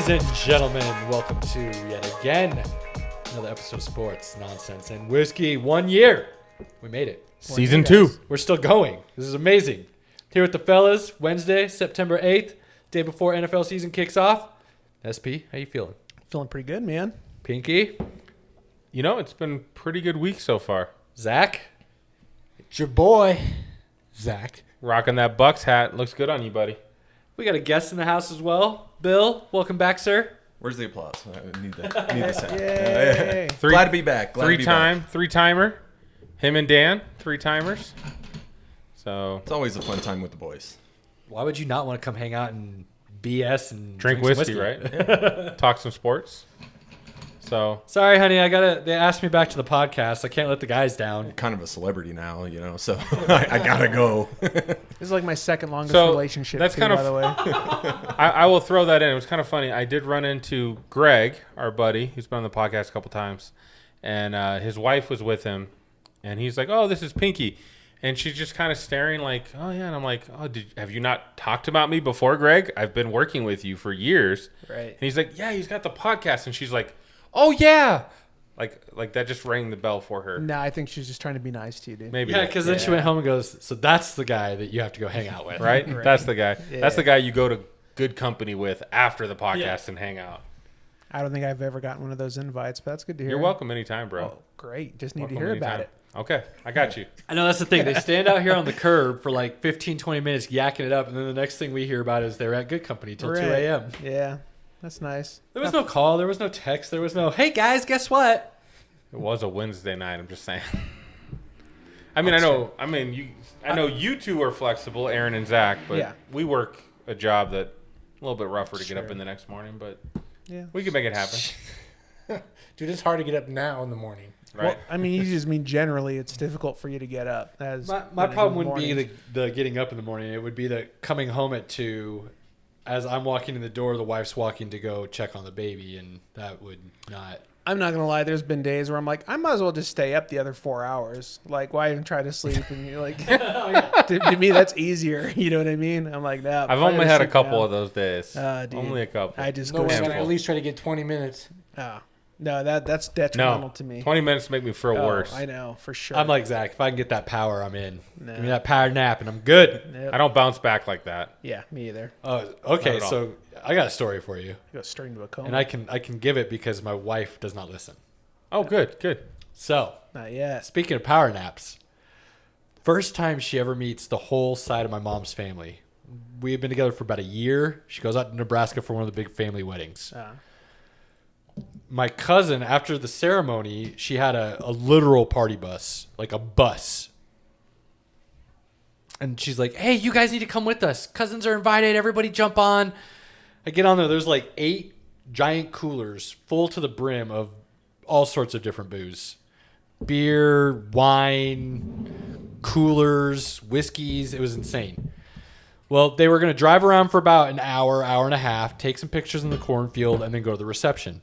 Ladies and gentlemen, welcome to yet again another episode of Sports Nonsense and Whiskey. 1 year. We made it. Season 2. We're still going. This is amazing. Here with the fellas, Wednesday, September 8th, day before NFL season kicks off. SP, how you feeling? Feeling pretty good, man. Pinky? You know, it's been a pretty good week so far. Zach? It's your boy, Zach. Rocking that Bucks hat. Looks good on you, buddy. We got a guest in the house as well. Bill, welcome back, sir. Where's the applause? I need that. Need this. Yay. Glad to be back. Three-timer. Him and Dan, 3-timers. So It's always a fun time with the boys. Why would you not want to come hang out and BS and drink some whiskey, right? Yeah. Talk some sports. So Sorry, honey, they asked me back to the podcast. I can't let the guys down. I'm kind of a celebrity now, so I gotta go. This is like my second longest So, relationship, that's too, kind of- by the way. I will throw that in. It was kind of funny. I did run into Greg, our buddy, who's been on the podcast a couple times, and his wife was with him, and he's like, "Oh, this is Pinky," and she's just kind of staring like, "Oh yeah," and I'm like, "Oh, have you not talked about me before, Greg? I've been working with you for years." Right. And he's like, "Yeah, he's got the podcast," and she's like, "Oh yeah," like that just rang the bell for her. Nah, I think she's just trying to be nice to you, dude. Maybe. Yeah, because then she went home and goes, so that's the guy that you have to go hang out with. Right? Right. That's the guy. Yeah. That's the guy you go to good company with after the podcast and hang out. I don't think I've ever gotten one of those invites, but that's good to hear. You're welcome anytime, bro. Oh, great. Just need Welcome to hear anytime. about it. Okay, I got you. I know that's the thing. They stand out here on the curb for like 15, 20 minutes yakking it up, and then the next thing we hear about is they're at good company till 2 Right. a.m. Yeah, that's nice. There was no call. There was no text. There was no, hey, guys, guess what? It was a Wednesday night. I'm just saying. I know you two are flexible, Aaron and Zach, but Yeah. we work a job that a little bit rougher to get up Sure. in the next morning, but Yeah. we can make it happen, Dude, it's hard to get up now in the morning. right? Well, I mean, you just mean generally it's difficult for you to get up. My problem wouldn't be the getting up in the morning. It would be the coming home at 2. As I'm walking in the door, the wife's walking to go check on the baby, and that would not. I'm not going to lie. There's been days where I'm like, I might as well just stay up the other 4 hours. Like, why even try to sleep? And you're like, to me, that's easier. You know what I mean? I'm like, no. I've only had a couple of those days. Dude. Only a couple. I just No go one's straight. gonna at least try to get 20 minutes. No, that's detrimental to me. 20 minutes make me feel worse. I know, for sure. I'm like Zach. If I can get that power, I'm in. No. Give me that power nap, and I'm good. Nope. I don't bounce back like that. Yeah, me either. Oh, okay. Not at all. So I got a story for you, I go straight into a coma. and I can give it because my wife does not listen. Oh, good. So Not yet. speaking of power naps, first time she ever meets the whole side of my mom's family. We have been together for about a year. She goes out to Nebraska for one of the big family weddings. My cousin, after the ceremony, she had a literal party bus, like a bus. And she's like, hey, you guys need to come with us. Cousins are invited. Everybody jump on. I get on there. There's like 8 giant coolers full to the brim of all sorts of different booze. Beer, wine, coolers, whiskeys. It was insane. Well, they were going to drive around for about an hour, hour and a half, take some pictures in the cornfield, and then go to the reception.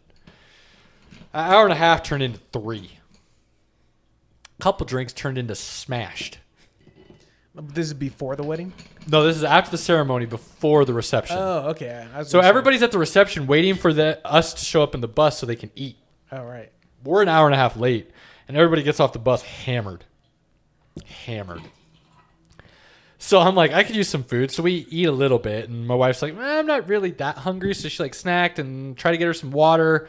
An hour and a half turned into 3. A couple drinks turned into smashed. This is before the wedding? No, this is after the ceremony, before the reception. Oh, okay. I was So gonna say- everybody's at the reception waiting for us to show up in the bus so they can eat. Oh, right. We're an hour and a half late, and everybody gets off the bus hammered. So I'm like, I could use some food. So we eat a little bit, and my wife's like, I'm not really that hungry. So she like snacked and tried to get her some water.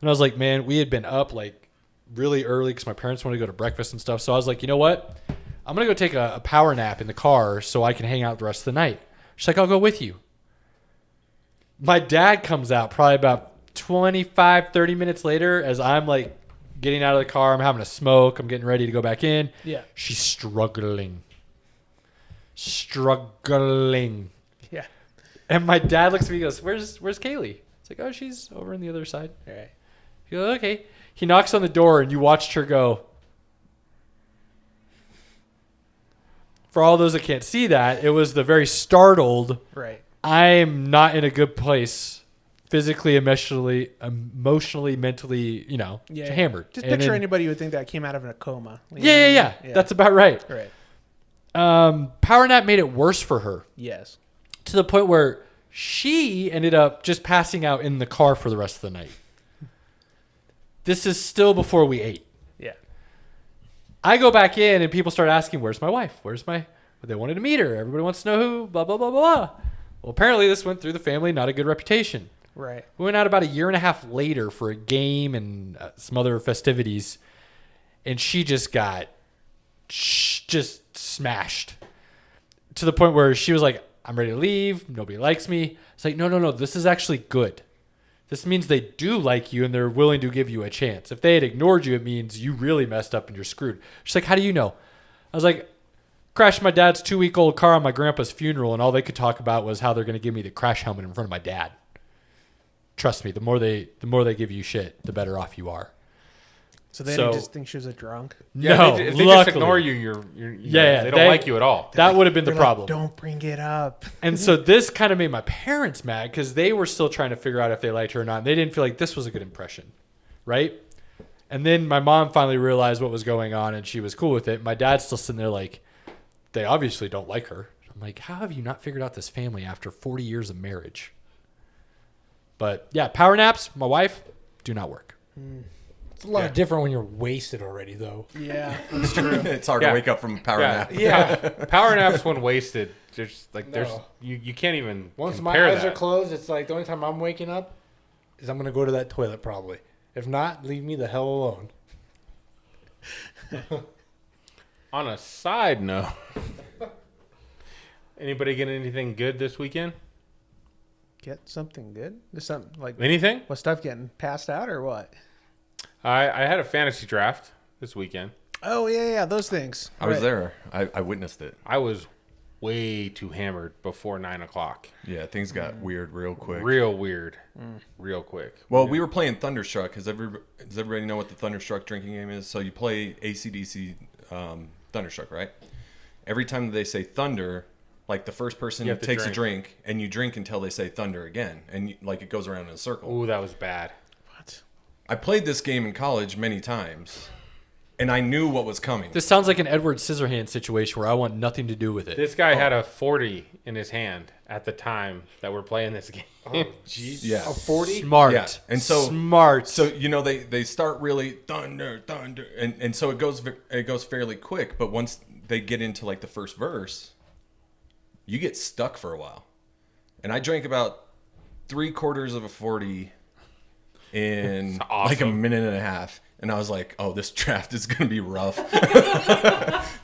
And I was like, man, we had been up like really early because my parents wanted to go to breakfast and stuff. So I was like, you know what? I'm going to go take a power nap in the car so I can hang out the rest of the night. She's like, I'll go with you. My dad comes out probably about 25, 30 minutes later as I'm like getting out of the car. I'm having a smoke. I'm getting ready to go back in. Yeah. She's struggling. Yeah. And my dad looks at me and goes, where's Kaylee? It's like, oh, she's over on the other side. All right. He goes, okay. He knocks on the door and you watched her go. For all those that can't see that, it was the very startled, Right. I'm not in a good place physically, emotionally, mentally, Yeah. hammered. Just And picture then- anybody who would think that came out of a coma. You know Yeah. what I mean? That's about right. Right. Power nap made it worse for her Yes. to the point where She ended up just passing out in the car for the rest of the night. This is still before we ate. Yeah. I go back in and people start asking, where's my wife? They wanted to meet her. Everybody wants to know who, blah, blah, blah, blah. Well, apparently this went through the family, not a good reputation. Right. We went out about a year and a half later for a game and some other festivities. And she just got just smashed to the point where she was like, I'm ready to leave. Nobody likes me. It's like, no. This is actually good. This means they do like you and they're willing to give you a chance. If they had ignored you, it means you really messed up and you're screwed. She's like, how do you know? I was like, crashed my dad's 2-week-old car on my grandpa's funeral, and all they could talk about was how they're going to give me the crash helmet in front of my dad. Trust me, the more they give you shit, the better off you are. So they didn't just think she was a drunk? No, if they just ignore you, they don't like you at all. That would have been the problem. Don't bring it up. And so this kind of made my parents mad because they were still trying to figure out if they liked her or not. And they didn't feel like this was a good impression, right? And then my mom finally realized what was going on, and she was cool with it. My dad's still sitting there like, they obviously don't like her. I'm like, how have you not figured out this family after 40 years of marriage? But yeah, power naps, my wife, do not work. It's a lot different when you're wasted already, though. Yeah, that's true. It's hard to wake up from a power nap. Yeah. Power naps when wasted, you can't even Once my compare eyes that. are closed, it's like the only time I'm waking up is I'm going to go to that toilet probably. If not, leave me the hell alone. On a side note, anybody get anything good this weekend? Get something good? Just something like Anything? what stuff getting passed out or what? I had a fantasy draft this weekend. Oh yeah, those things. I was there. I witnessed it. I was way too hammered before 9 o'clock. Yeah, things got weird real quick. Real weird. Real quick. Well, we were playing Thunderstruck. Does everybody know what the Thunderstruck drinking game is? So you play AC/DC Thunderstruck, right? Every time they say thunder, like the first person You have to takes drink. a drink, and you drink until they say thunder again, and it goes around in a circle. Ooh, that was bad. What? I played this game in college many times, and I knew what was coming. This sounds like an Edward Scissorhands situation where I want nothing to do with it. This guy had a 40 in his hand at the time that we're playing this game. Jeez. Yeah. A 40? Smart. Yeah, and so- smart. So they start really thunder, and so it goes fairly quick. But once they get into like the first verse, you get stuck for a while. And I drank about 3/4 of a 40 in That's awesome. like a minute and a half, and I was like, "Oh, this draft is gonna be rough.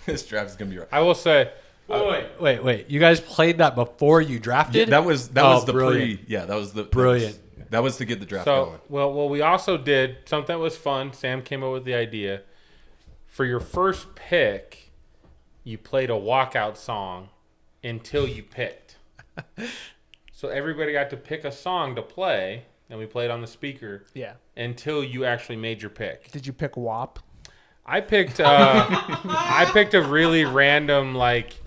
This draft is gonna be rough." I will say, Wait. You guys played that before you drafted? That was the brilliant. that was the Brilliant. That was to get the draft so going. well, we also did something that was fun. Sam came up with the idea. For your first pick, you played a walkout song until you picked. So everybody got to pick a song to play, and we played on the speaker Yeah. until you actually made your pick. Did you pick WAP? I picked I picked a really random like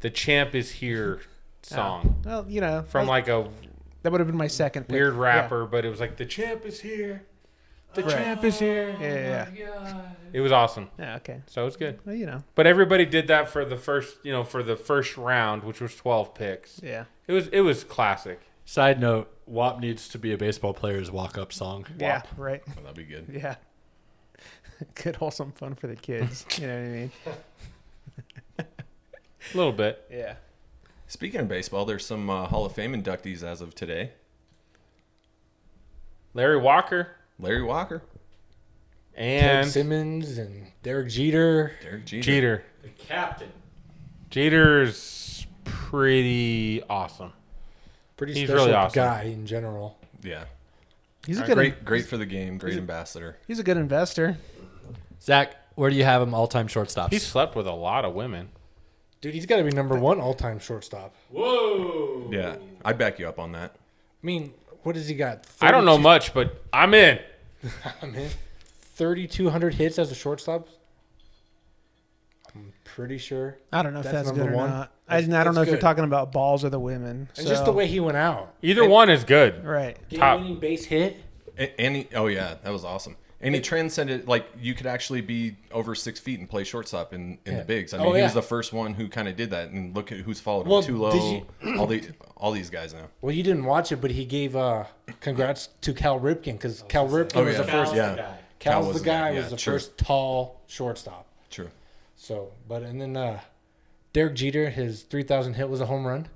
"The Champ Is Here" song Well, from like a that would have been my second pick. weird rapper, but it was like "The Champ Is Here." The Right. champ is here. Yeah. It was awesome. Yeah. Okay. So it was good. Well, But everybody did that for the first round, which was 12 picks. Yeah. It was classic. Side note, WAP needs to be a baseball player's walk-up song. Yeah. Right. Oh, that'd be good. Yeah. Good wholesome fun for the kids. You know what I mean? A little bit. Yeah. Speaking of baseball, there's some Hall of Fame inductees as of today. Larry Walker Larry Walker, Ted and Simmons and Derek Jeter. Derek Jeter. Jeter. The captain. Jeter's pretty awesome. Pretty He's special really awesome. guy in general. Yeah, He's a good. great for the game. Great ambassador. He's a good investor. Zach, where do you have him all-time shortstops? He slept with a lot of women. Dude, he's got to be number one all-time shortstop. Whoa. Yeah, I back you up on that. I mean, what has he got? I don't know much, but I'm in. I'm in. 3,200 hits as a shortstop. I'm pretty sure. I don't know if That's that's good number or one. not. That's- I don't know that's if you're good. talking about balls or the women. And just the way he went out. Either one is good. Right. Top. Game-winning base hit. And he, oh yeah, that was awesome. And he transcended, like, you could actually be over 6 feet and play shortstop in the bigs. I mean, Oh, he yeah. was the first one who kind of did that. And look at who's followed him. Well, Tulo, did all these guys now. Well, you didn't watch it, but he gave congrats to Cal Ripken because Cal Ripken was the first. Yeah. Cal was was the guy. yeah, Was the true. first tall shortstop. True. So, but and then Derek Jeter, his 3,000 hit was a home run.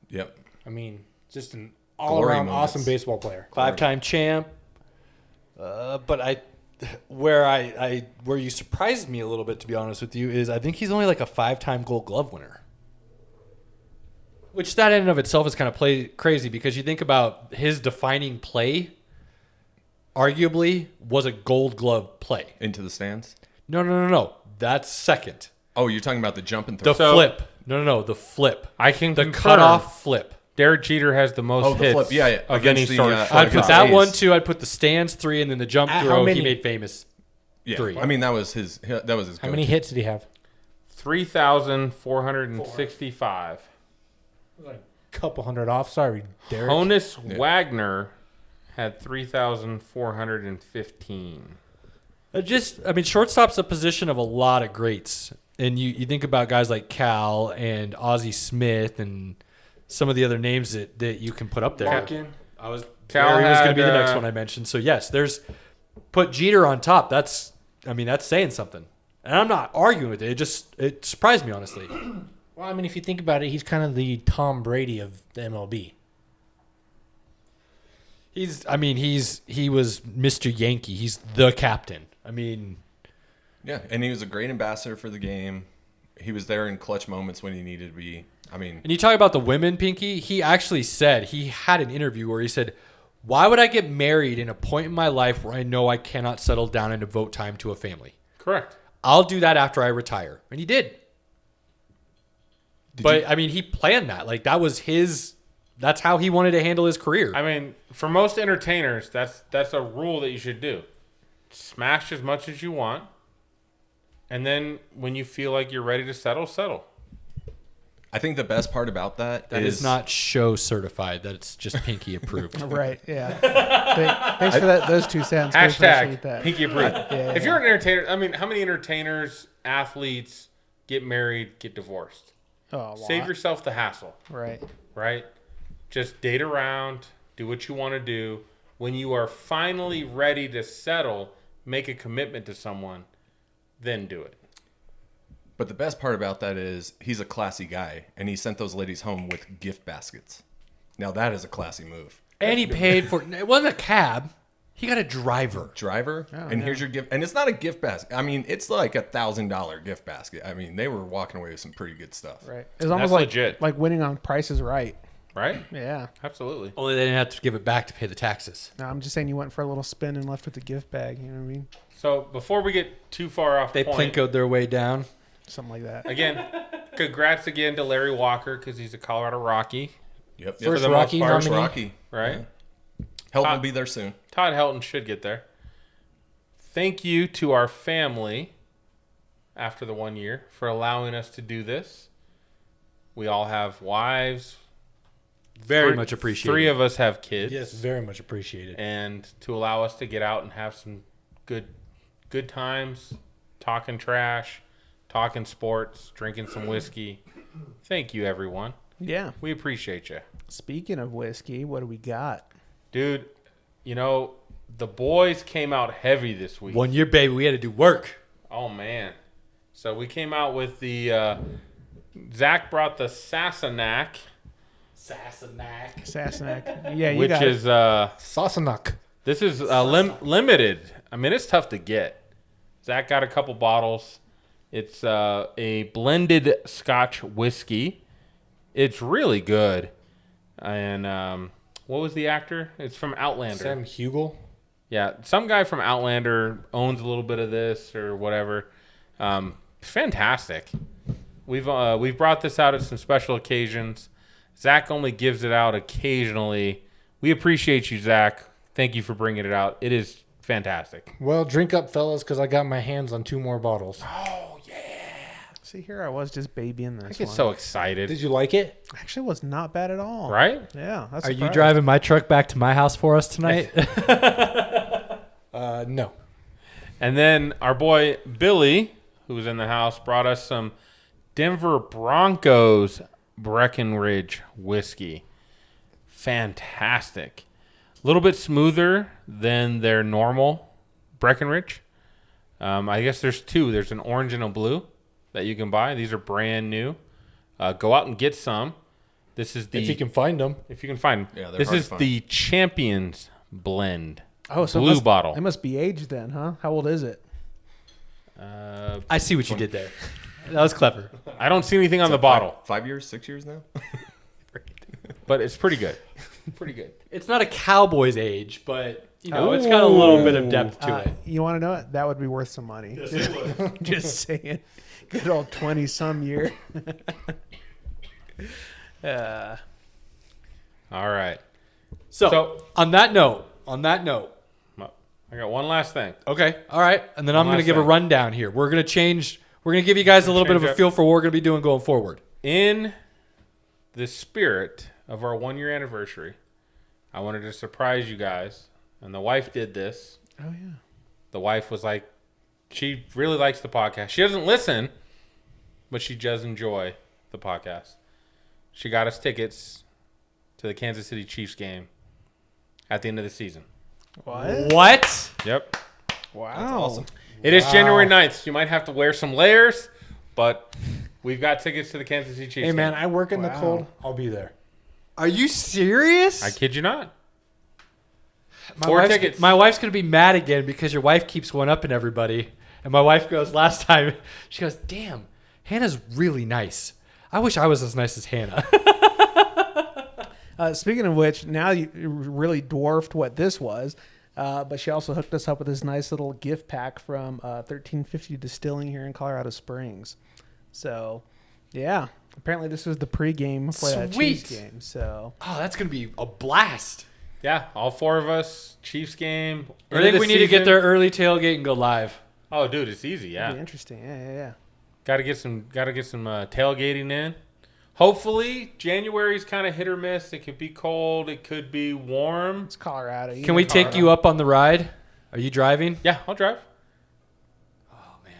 Yep. I mean, just an Glory all-around moments. awesome baseball player. 5-time champ. But where you surprised me a little bit, to be honest with you, is I think he's only like a 5-time Gold Glove winner. Which that in and of itself is kind of crazy because you think about his defining play, arguably, was a Gold Glove play. Into the stands. No. That's second. Oh, you're talking about the jump and The throw. flip. No. The flip. I can The confirm cutoff flip. Derek Jeter has the most Oh, the hits flip. Yeah. of any Against the, sort. I'd against put the that A's. one, 2. I'd put the stands 3, and then the jump How throw he many? made famous. Yeah. 3. I mean, that was his. That was his. How many hits did he have? 3,465. Like a couple hundred off. Sorry, Derek. Honus Wagner had 3,415. Shortstop's a position of a lot of greats. And you think about guys like Cal and Ozzie Smith and some of the other names that you can put up there. Larkin. Cal Barry was going to be the had, next one I mentioned. So, yes, put Jeter on top. That's saying something. And I'm not arguing with it. It surprised me, honestly. Well, I mean, if you think about it, he's kind of the Tom Brady of the MLB. He was Mr. Yankee. He's the captain. Yeah, and he was a great ambassador for the game. He was there in clutch moments when he needed to be. And you talk about the women, Pinky, he actually said, he had an interview where he said, why would I get married in a point in my life where I know I cannot settle down and devote time to a family? Correct. I'll do that after I retire. And he did. He planned that. Like, that's how he wanted to handle his career. I mean, for most entertainers, that's a rule that you should do. Smash as much as you want. And then when you feel like you're ready to settle. I think the best part about that is not show certified. That's just Pinky approved. Right. Yeah. Thanks for those 2 cents. We appreciate Hashtag that. Pinky approved. Yeah, If you're an entertainer, how many entertainers, athletes get married, get divorced? Oh, a lot. Save yourself the hassle, Right. right? Just date around, do what you want to do. When you are finally ready to settle, make a commitment to someone, then do it. But the best part about that is he's a classy guy, and he sent those ladies home with gift baskets. Now that is a classy move. And he paid for it. Wasn't a cab. He got a driver. Here's your gift. And it's not a gift basket. I mean, it's like $1,000 gift basket. I mean, they were walking away with some pretty good stuff. Right. It's almost That's legit. like winning on Price is Right. Right? Yeah. Absolutely. Only they didn't have to give it back to pay the taxes. No, I'm just saying you went for a little spin and left with the gift bag. You know what I mean? So before we get too far off They point, plinkoed their way down. Something like that. again, congrats again to Larry Walker because he's a Colorado Rocky, Yep. First the most Rocky part, First nominee. Rocky. right? Helton will be there soon. Todd Helton should get there. Thank you to our family after the 1 year for allowing us to do this. We all have wives. Very much appreciated. 3 of us have kids. Yes, very much appreciated. And to allow us to get out and have some good times, talking trash, talking sports, drinking some whiskey. Thank you, everyone. Yeah. We appreciate you. Speaking of whiskey, what do we got? Dude, the boys came out heavy this week. 1 year, baby. We had to do work. Oh, man. So we came out with the Zach brought the Sassenach, Sassenach. Yeah, you which got is Sassenach. this is limited. I mean, it's tough to get. Zach got a couple bottles. It's a blended Scotch whiskey. It's really good. And what was the actor? It's from Outlander. Sam Hugel. Yeah, some guy from Outlander owns a little bit of this or whatever. Fantastic. We've brought this out at some special occasions. Zach only gives it out occasionally. We appreciate you, Zach. Thank you for bringing it out. It is fantastic. Well, drink up, fellas, because I got my hands on 2 more bottles. See, here I was just babying I this get one. so excited. Did you like it? Actually, was not bad at all. Right? Yeah. That's Are you driving my truck back to my house for us tonight? No. And then our boy Billy, who was in the house, brought us some Denver Broncos Breckenridge whiskey. Fantastic. A little bit smoother than their normal Breckenridge. I guess there's two. There's an orange and a blue that you can buy. These are brand new. Go out and get some. This is the If you can find them. if you can find them. Yeah, they're This hard to is find. the Champions blend. Oh, so Blue bottle. It must be aged then, huh? How old is it? I see what you did there. That was clever. I don't see anything on the bottle, 5 years, 6 years now. but it's pretty good. Pretty good. It's not a Cowboys age, but it's got a little bit of depth to it. You want to know it? That would be worth some money. Just saying. Good old 20-some year. All right. So on that note, I got one last thing. okay, all right, and then I'm going to last give a thing. rundown here. We're going to change. We're going to give you guys a little bit of change a up. feel for what we're going to be doing going forward. In the spirit of our 1-year anniversary, I wanted to surprise you guys. And the wife did this. Oh, yeah. The wife was like, she really likes the podcast. She doesn't listen, but she does enjoy the podcast. She got us tickets to the Kansas City Chiefs game at the end of the season. What? Yep. Wow. That's awesome. It is January 9th. You might have to wear some layers, but we've got tickets to the Kansas City Chiefs Hey, man, game. I work in the Wow. cold. I'll be there. Are you serious? I kid you not. My 4 wife's- tickets. My wife's going to be mad again because your wife keeps one upping everybody. And my wife goes, last time, she goes, damn, Hannah's really nice. I wish I was as nice as Hannah. Speaking of which, now you really dwarfed what this was. But she also hooked us up with this nice little gift pack from 1350 Distilling here in Colorado Springs. So, yeah. Apparently this was the pregame for that Chiefs Sweet. game. So, Oh, that's going to be a blast. Yeah, all 4 of us, Chiefs game. I think we need to get there early tailgate and go live. Oh, dude, it's easy. it'd be Yeah, interesting. Yeah. got to get some tailgating in. Hopefully, January's kind of hit or miss. It could be cold. It could be warm. It's Colorado. Can we take you up on the ride? Are you driving? Yeah, I'll drive. Oh, man.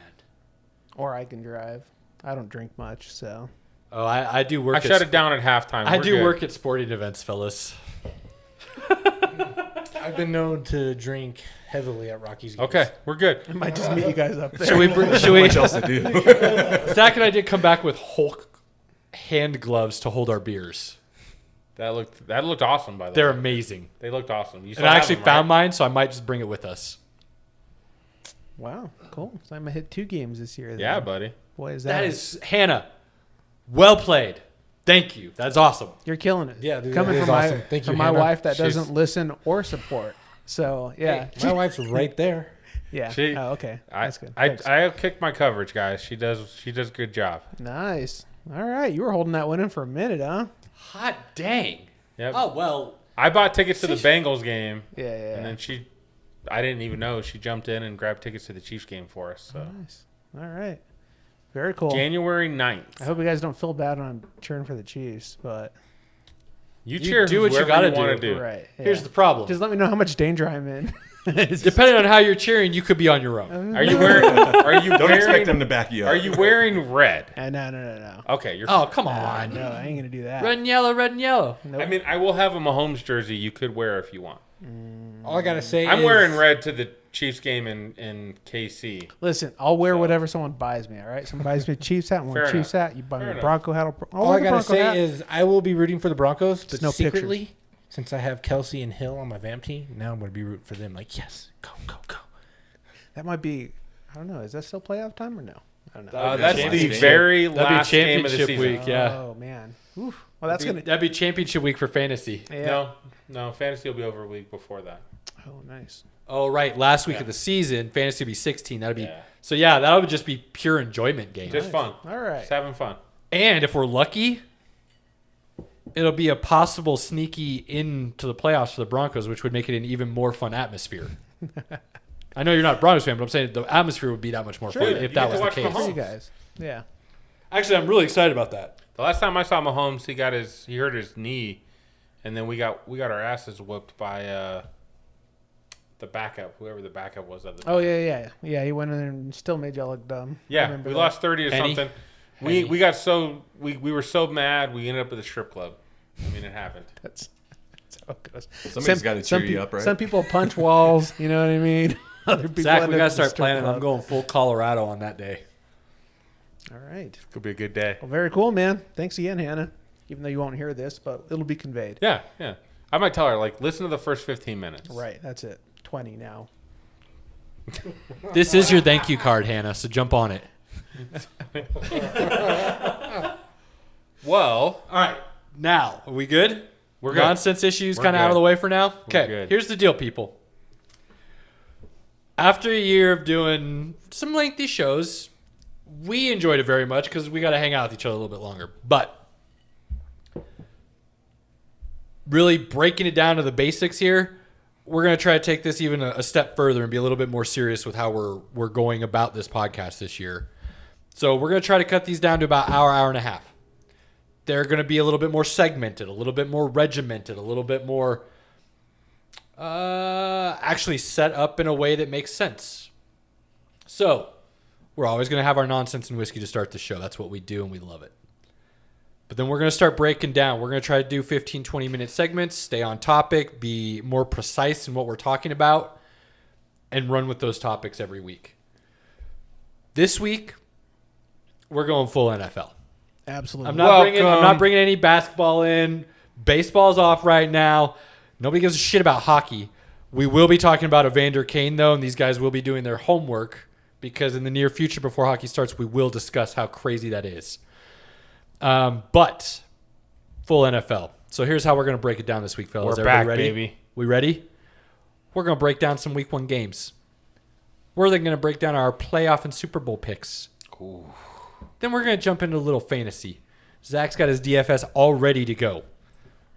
Or I can drive. I don't drink much, so. Oh, I do work. I shut it down at halftime. I We're do good. work at sporting events, fellas. I've been known to drink heavily at Rockies games. Okay, we're good. I might just meet you guys up there. Should we? Should we? Much else to do. Zach and I did come back with Hulk hand gloves to hold our beers. That looked awesome, by the They're way. amazing. They looked awesome. You And still I have actually them, found right? mine, so I might just bring it with us. Wow, cool. So I'm going to hit 2 games this year. Then. Yeah, buddy. Boy, is That is Hannah. Well played. Thank you. That's awesome. You're killing it. Yeah, dude, Coming that is from awesome. Thank you, from my Hannah. wife that She's- doesn't listen or support. So, yeah. My wife's right there. Yeah. She- Oh, okay. That's good. I Thanks. kicked my coverage, guys. She does a good job. Nice. All right. You were holding that one in for a minute, huh? Hot dang. Yep. Oh, well. I bought tickets to the Bengals game, Yeah. and then I didn't even know, she jumped in and grabbed tickets to the Chiefs game for us. So Nice. All right. Very cool. January I 9th. hope you guys don't feel bad on cheering for the Chiefs, but You You cheer do what you whoever gotta want do. to do. right. Yeah. Here's the problem. Just let me know how much danger I'm in. Depending on how you're cheering, you could be on your own. Are you wearing? Don't expect them to back you up. Are you wearing red? No. Okay, you're. Oh, come No, on. no, I ain't gonna do that. Red and yellow, red and yellow. Nope. I mean, I will have a Mahomes jersey you could wear if you want. All I gotta say I'm is wearing red to the Chiefs game in KC. Listen, I'll wear whatever someone buys me. All right, someone buys me a Chiefs hat, I want a Fair Chiefs enough. hat. You buy me Fair a enough. Bronco hat. I'll All wear I the gotta Bronco say hat. is I will be rooting for the Broncos, but no pictures. secretly, since I have Kelsey and Hill on my Vamp team, now I'm gonna be rooting for them. Like, yes, go. That might be. I don't know. Is that still playoff time or no? I don't know. That'd be That's the championship. very That'd be last game of the championship season. week. Yeah. Oh man. Oof. Well, that's gonna. That'd be championship week for fantasy. Yeah. No, fantasy will be over a week before that. Oh, nice. Oh, right. Last week Yeah. of the season, fantasy would be 16. That'd be Yeah. so. Yeah, that would just be pure enjoyment game. Just fun. All right. Just having fun. And if we're lucky, it'll be a possible sneaky into the playoffs for the Broncos, which would make it an even more fun atmosphere. I know you're not a Broncos fan, but I'm saying the atmosphere would be that much more Sure. fun You if get that to was the watch case. For you Mahomes. guys. Yeah. Actually, I'm really excited about that. The last time I saw Mahomes, he hurt his knee, and then we got our asses whooped by the backup, whoever the backup was at the time. Oh yeah. He went in there and still made y'all look dumb. I Yeah, remember we that. lost 30 or Henny? something. Henny. We got so we were so mad we ended up at the strip club. I mean, it happened. That's how it goes. Somebody's got to cheer you up, right? Some people punch walls. You know what I mean? Other people Zach, end we up got in to start the strip planning. I'm club. going full Colorado on that day. All right. Could be a good day. Well, very cool, man. Thanks again, Hannah. Even though you won't hear this, but it'll be conveyed. Yeah. I might tell her, like, listen to the first 15 minutes. Right. That's it. 20 now. This is your thank you card, Hannah, so jump on it. Well, All right. Now, are we good? We're good. Nonsense issues We're kind of out of good. the way for now? Okay. good. Here's the deal, people. After a year of doing some lengthy shows, we enjoyed it very much because we got to hang out with each other a little bit longer. But really breaking it down to the basics here, we're going to try to take this even a step further and be a little bit more serious with how we're going about this podcast this year. So we're going to try to cut these down to about hour and a half. They're going to be a little bit more segmented, a little bit more regimented, a little bit more actually set up in a way that makes sense. So we're always going to have our nonsense and whiskey to start the show. That's what we do, and we love it. But then we're going to start breaking down. We're going to try to do 15, 20-minute segments, stay on topic, be more precise in what we're talking about, and run with those topics every week. This week, we're going full NFL. Absolutely. I'm not bringing any basketball in. Baseball's off right now. Nobody gives a shit about hockey. We will be talking about Evander Kane, though, and these guys will be doing their homework because in the near future, before hockey starts, we will discuss how crazy that is. But full NFL. So here's how we're going to break it down this week, fellas. We're Everybody back, ready? baby. We ready? We're going to break down some Week 1 games. We're then going to break down our playoff and Super Bowl picks. Ooh. Then we're going to jump into a little fantasy. Zach's got his DFS all ready to go.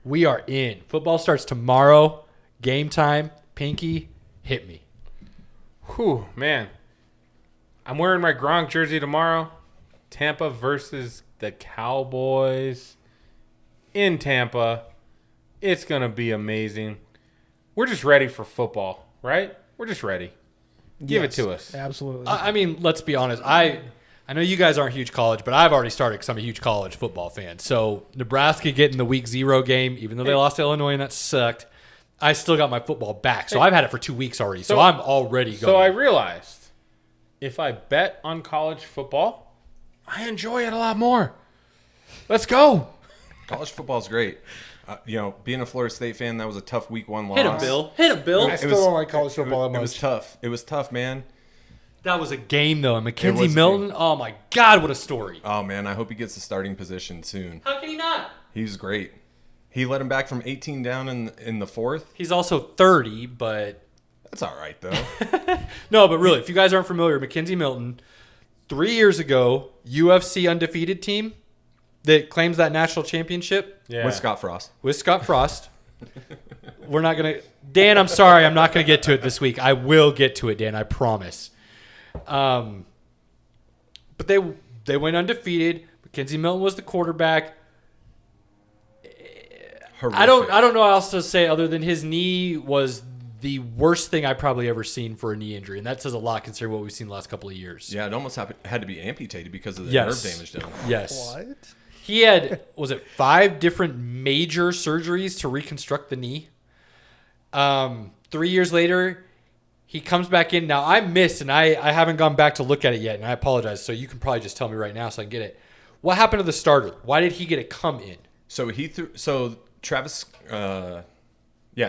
We are in. Football starts tomorrow. Game time. Pinky, hit me. Whew, man. I'm wearing my Gronk jersey tomorrow. Tampa versus the Cowboys in Tampa. It's going to be amazing. We're just ready for football, right? We're just ready. Give it to us. Absolutely. I mean, let's be honest. I know you guys aren't huge college, but I've already started because I'm a huge college football fan. So Nebraska getting the Week 0 game, even though they lost to Illinois and that sucked, I still got my football back. So I've had it for 2 weeks already. So I'm already going. So I realized if I bet on college football, I enjoy it a lot more. Let's go. College football's great. Being a Florida State fan, that was a tough Week 1 loss. Hit him, Bill. Hit him, Bill. I still don't like college football that It was much. tough. It was tough, man. That was a game, though. And It Mckenzie was a Milton, game. oh, my God, what a story. Oh, man, I hope he gets the starting position soon. How can he not? He was great. He let him back from 18 down in the fourth. He's also 30, but... That's all right, though. No, but really, if you guys aren't familiar, Mckenzie Milton, 3 years ago, UFC undefeated team that claims that national championship Yeah. With Scott Frost. with Scott Frost. We're not going to... Dan, I'm sorry. I'm not going to get to it this week. I will get to it, Dan. I promise. But they went undefeated. Mckenzie Milton was the quarterback. Horrific. I don't know how else to say other than his knee was the worst thing I've probably ever seen for a knee injury, and that says a lot considering what we've seen the last couple of years. Yeah, it almost had to be amputated because of the Yes. nerve damage done. Yes. What? He had, was it 5 different major surgeries to reconstruct the knee? 3 years later, he comes back in. Now, I missed, and I haven't gone back to look at it yet, and I apologize. So you can probably just tell me right now so I can get it. What happened to the starter? Why did he get to come in? So Travis,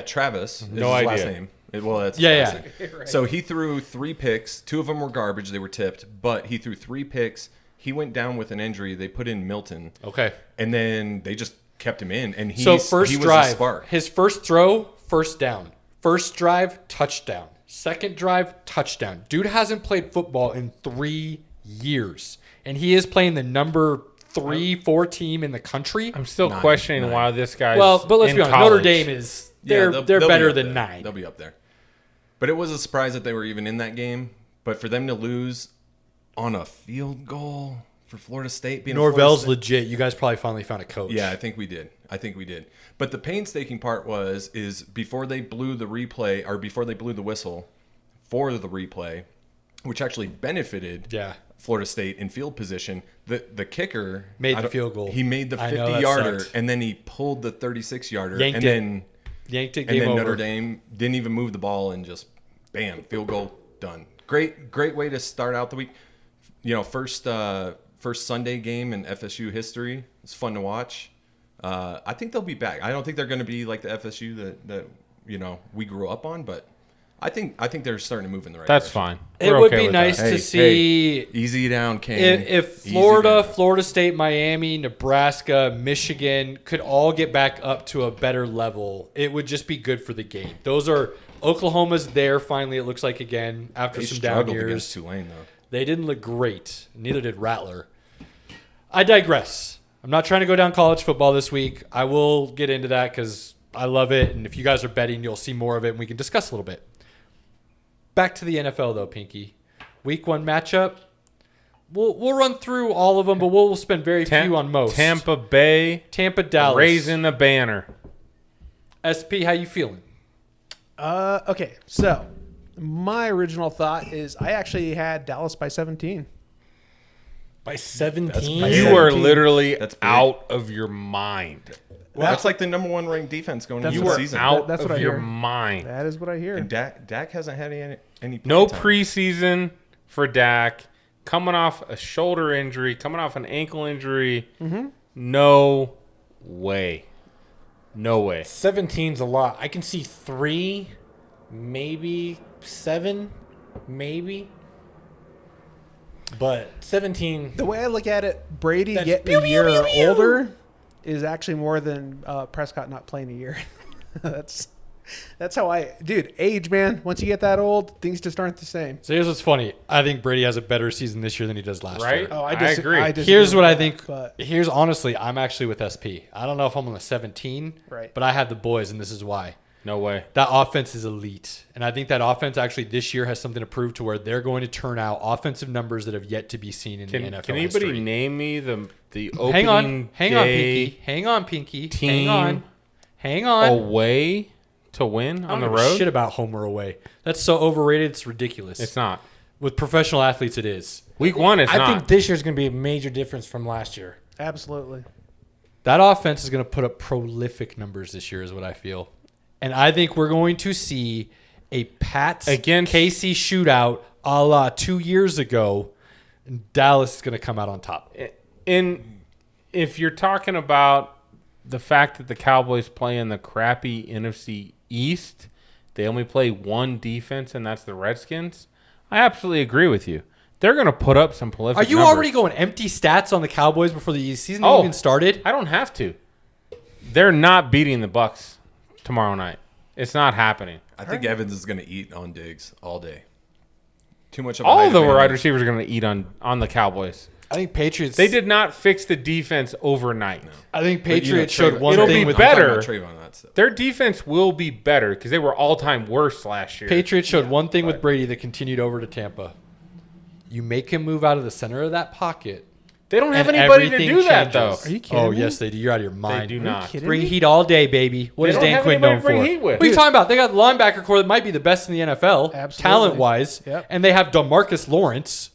Travis is No his last idea. name. That's his Yeah, last yeah. name. So he threw 3 picks. 2 of them were garbage. They were tipped, but he threw 3 picks. He went down with an injury. They put in Milton, Okay. and then they just kept him in. And he So was first a drive, spark. his first throw, first down. First drive, touchdown. Second drive, touchdown. Dude hasn't played football in 3 years, and he is playing the number 3-4 team in the country. I'm still 9. questioning why this guy's Well, but let's in be honest. college. Notre Dame is they're they'll be better up than there. 9. They'll be up there. But it was a surprise that they were even in that game. But for them to lose on a field goal for Florida State being a Florida Norvell's State. legit. You guys probably finally found a coach. Yeah, I think we did. But the painstaking part is before they blew the replay or before they blew the whistle for the replay, which actually benefited Florida State in field position. The kicker made the field goal. He made the I know, 50-yarder, sucked. and then he pulled the 36-yarder, Yanked and it. then Yanked it, and game then over. Notre Dame didn't even move the ball and just bam, field goal, done. Great way to start out the week. You know, first Sunday game in FSU history. It's fun to watch. I think they'll be back. I don't think they're going to be like the FSU that you know we grew up on, but I think they're starting to move in the right That's direction. fine. It We're would okay be with nice that. to see Easy down, Kane. if Easy Florida, down. Florida State, Miami, Nebraska, Michigan could all get back up to a better level. It would just be good for the game. Those are Oklahoma's there finally. It looks like again after They some down struggled years. against Tulane though. They didn't look great. Neither did Rattler. I digress. I'm not trying to go down college football this week. I will get into that because I love it. And if you guys are betting, you'll see more of it and we can discuss a little bit. Back to the NFL, though, Pinky. Week 1 matchup. We'll run through all of them, but we'll spend very few on most. Tampa Bay Dallas. raising the banner. SP, how you feeling? Okay, so my original thought is I actually had Dallas by 17. By 17. By You 17. are literally That's big. out of your mind. That's like the number 1 ranked defense going into You the are season. out That's what of I your hear. mind. That is what I hear. And Dak hasn't had any No playtime. preseason for Dak. Coming off a shoulder injury, coming off an ankle injury. Mm-hmm. No way. No way. 17's a lot. I can see 3, maybe 7, maybe. But 17. The way I look at it, Brady That's getting pew, a pew, year pew, pew. older is actually more than Prescott not playing a year. That's how dude, age, man. Once you get that old, things just aren't the same. So here's what's funny. I think Brady has a better season this year than he does last Right? year. Oh, I agree. disagree Here's what with I that, think. But Here's honestly, I'm actually with SP. I don't know if I'm on the 17, Right. but I have the boys, and this is why. No way. That offense is elite. And I think that offense actually this year has something to prove to where they're going to turn out offensive numbers that have yet to be seen in the NFL Can anybody history. name me the opening Hang on, day Pinky. Hang on, Pinky. team Hang on. away to win I on don't the give a road? shit about home or away. That's so overrated. It's ridiculous. It's not. With professional athletes, it is. Week 1 it's I not. think this year's going to be a major difference from last year. absolutely. That offense is going to put up prolific numbers this year, is what I feel. And I think we're going to see a Pats Against- KC shootout a la 2 years ago. And Dallas is going to come out on top. If you're talking about the fact that the Cowboys play in the crappy NFC East, they only play one defense, and that's the Redskins, I absolutely agree with you. They're going to put up some prolific Are you numbers. already going empty stats on the Cowboys before the season Oh. even started? I don't have to. They're not beating the Bucks tomorrow night. It's not happening. I think Evans is going to eat on Diggs all day. Too much of a All high of the demand. wide receivers are going to eat on the Cowboys. I think Patriots. They did not fix the defense overnight. I think But, you know, Patriots showed Trayvon- one It'll thing be with I'm talking better. about Trayvon, that's it. Their defense will be better because they were all-time worst last year. Patriots showed one thing with Brady that continued over to Tampa. You make him move out of the center of that pocket. They don't have and anybody to everything do that, though. changes. Are you kidding Oh, me? yes, they do. You're out of your They mind. do not. kidding Bring me? heat all day, baby. What They is don't Dan have Quinn anybody known to bring for? heat with. What are you talking about? They got the linebacker core that might be the best in the NFL, Absolutely. talent-wise, Yep. and they have DeMarcus Lawrence.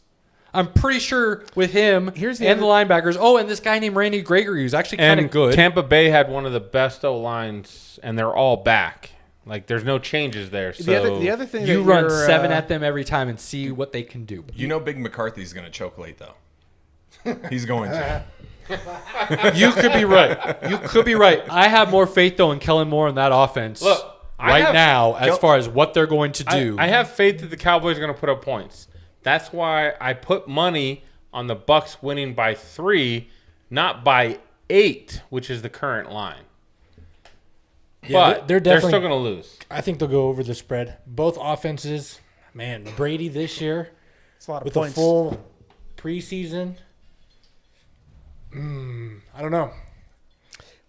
I'm pretty sure with him Here's the and the other- linebackers. Oh, and this guy named Randy Gregory, who's actually kind And of good. Tampa Bay had one of the best O-lines, and they're all back. Like, there's no changes there. So The other thing you that run you're, 7 at them every time and see what they can do. You know Big McCarthy's going to choke late, though. He's going to. You could be right. You could be right. I have more faith, though, in Kellen Moore and that offense Look, I right have- now as far as what they're going to do. I have faith that the Cowboys are going to put up points. That's why I put money on the Bucks winning by 3, not by 8, which is the current line. But they're they're definitely- still going to lose. I think they'll go over the spread. Both offenses, man, Brady this year It's a lot of with points. a full preseason. I don't know.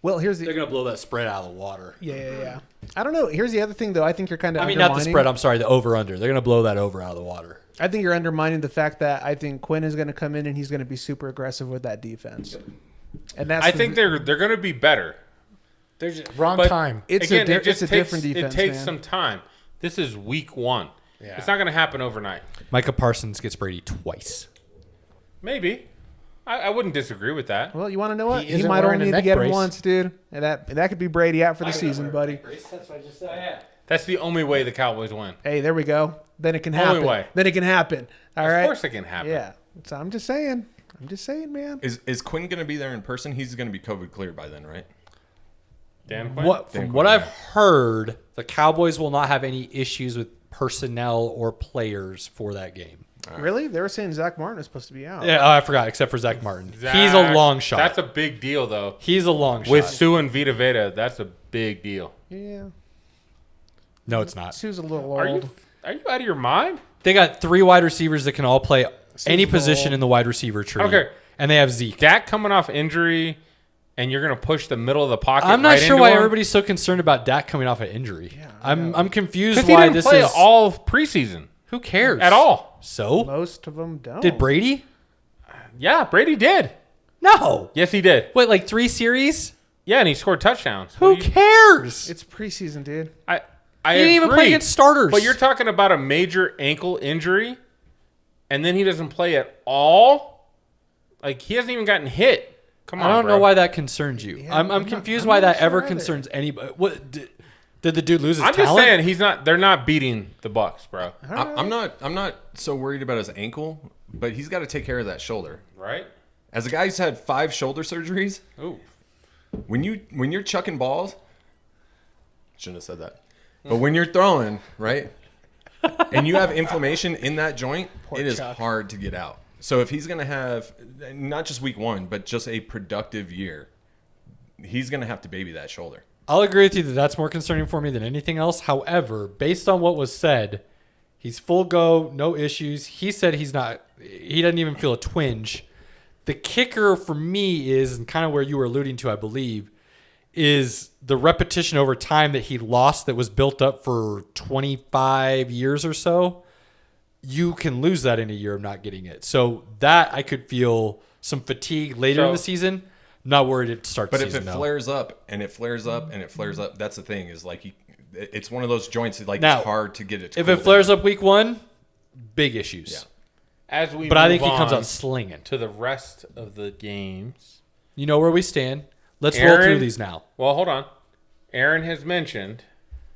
Well, here's They're the going to blow that spread out of the water. yeah. I don't know. Here's the other thing, though. I think you're kind of I mean, not the spread. I'm sorry, the over-under. They're going to blow that over out of the water. I think you're undermining the fact that I think Quinn is going to come in and he's going to be super aggressive with that defense. And that's I think they're going to be better. There's wrong But time. it's Again, a different defense. It takes man. some time. This is week 1. Yeah. It's not going to happen overnight. Micah Parsons gets Brady twice. Maybe. I wouldn't disagree with that. Well, you want to know what? He He isn't might wearing only a need to neck get him brace. once, dude. And that could be Brady out for the season, buddy. That's what I just said. That's the only way the Cowboys win. Hey, there we go. Then it can Only happen. way. Then it can happen. All right. Of course it can happen. Yeah. So I'm just saying. Man. Is Quinn going to be there in person? He's going to be COVID cleared by then, right? Dan Quinn? From what I've heard, the Cowboys will not have any issues with personnel or players for that game. Really? They were saying Zach Martin is supposed to be out. Yeah, I forgot, except for Zach Martin. He's a Zach, long shot. That's a big deal, though. He's a long shot. With Sue and Vita Veda, that's a big deal. Yeah. No, it's not. Sue's a little old. Are you out of your mind? They got 3 wide receivers that can all play any Super position Bowl. in the wide receiver tree. Okay. And they have Zeke. Dak coming off injury, and you're going to push the middle of the pocket. I'm not right sure into why him? everybody's so concerned about Dak coming off an injury. I'm confused Because he why didn't this play is all preseason Who cares? at all. So? Most of them don't. Did Brady? Yeah, Brady did. No. Yes, he did. Wait, like 3 series? Yeah, and he scored touchdowns. Who cares? It's preseason, dude. I He didn't even play agree. against starters. But you're talking about a major ankle injury, and then he doesn't play at all? Like, he hasn't even gotten hit. Come on, I don't bro. know why that concerns you. Yeah, I'm I'm not- confused I'm why not that ever sure either. concerns anybody. What did the dude lose his I'm talent? just saying they're not beating the Bucks, bro. I'm not so worried about his ankle, but he's got to take care of that shoulder. Right? As a guy who's had 5 shoulder surgeries, Ooh. when you're chucking balls, shouldn't have said that. But when you're throwing, right, and you have inflammation in that joint, it is Chuck. hard to get out. So if he's going to have not just week 1, but just a productive year, he's going to have to baby that shoulder. I'll agree with you that that's more concerning for me than anything else. However, based on what was said, he's full go, no issues. He said he doesn't even feel a twinge. The kicker for me is, and kind of where you were alluding to, I believe, is the repetition over time that he lost that was built up for 25 years or so. You can lose that in a year of not getting it. So that I could feel some fatigue later in the season. Not worried it starts But the if season, it though. flares up and it flares up and it flares up, that's the thing is like it's one of those joints that like Now, it's hard to get it. To If cool it flares down. up week 1, big issues. Yeah. As we But I move think he comes on out slinging. to the rest of the games. You know where we stand. Let's roll Aaron- through these now. Well, hold on. Aaron has mentioned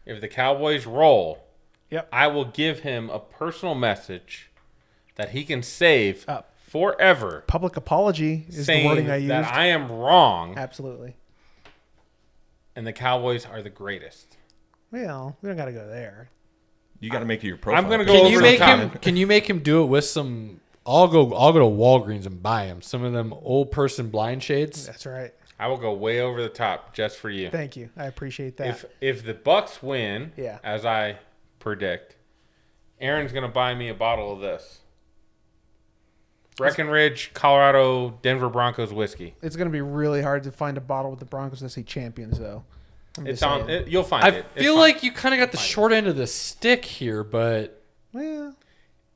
if the Cowboys roll, Yep. I will give him a personal message that he can save Up. forever, Public apology is the saying wording I used. that I am wrong Absolutely. and the Cowboys are the greatest. Well, we don't got to go there. You got to make it your profile. I'm gonna go Can over you the make top. him? Can you make him do it with some? I'll go to Walgreens and buy him some of them old person blind shades. That's right. I will go way over the top just for you. Thank you. I appreciate that. If the Bucks win, Yeah. as I predict, Aaron's gonna buy me a bottle of this Breckenridge, Colorado, Denver Broncos whiskey. It's going to be really hard to find a bottle with the Broncos to say champions, though. I'm It's just on. saying. You'll find I it. It's feel fine. like you kind of got the short end of the stick here, but Well,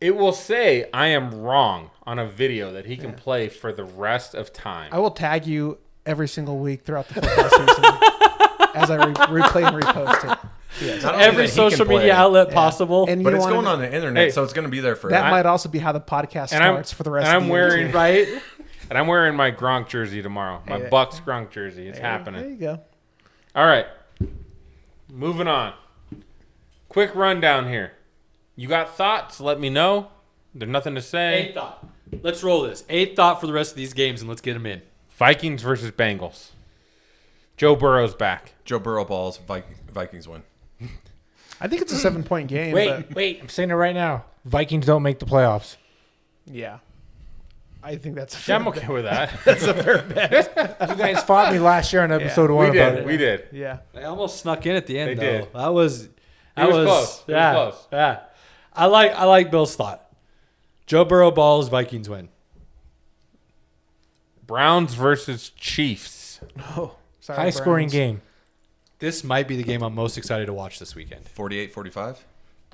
it will say I am wrong on a video that he can play for the rest of time. I will tag you every single week throughout the football season as I replay and repost it. Yes. Not only every that he can social play, media outlet possible. And but you it's wanna going know- on the internet, Hey, so it's going to be there for. That might also be how the podcast and I'm- starts for the rest and of I'm the year. wearing- too. right? And I'm wearing my Gronk jersey tomorrow. My Hey, Bucks Gronk jersey. It's There happening. you go. All right. Moving on. Quick rundown here. You got thoughts? Let me know. There's nothing to say. Eighth thought. Let's roll this. Eighth thought for the rest of these games, and let's get them in. Vikings versus Bengals. Joe Burrow's back. Joe Burrow balls. Vikings win. I think it's a 7-point game. Wait. I'm saying it right now. Vikings don't make the playoffs. But yeah. I think that's a Yeah, fair I'm okay with that. That's a fair bet. You guys fought me last year on episode 1 we about did. it. We did. Yeah. They almost snuck in at the end, They though. did. That was was close. It was Yeah, close. yeah. I like Bill's thought. Joe Burrow balls, Vikings win. Browns versus Chiefs. Oh, Sorry, High scoring Browns. game. This might be the game I'm most excited to watch this weekend. 48-45.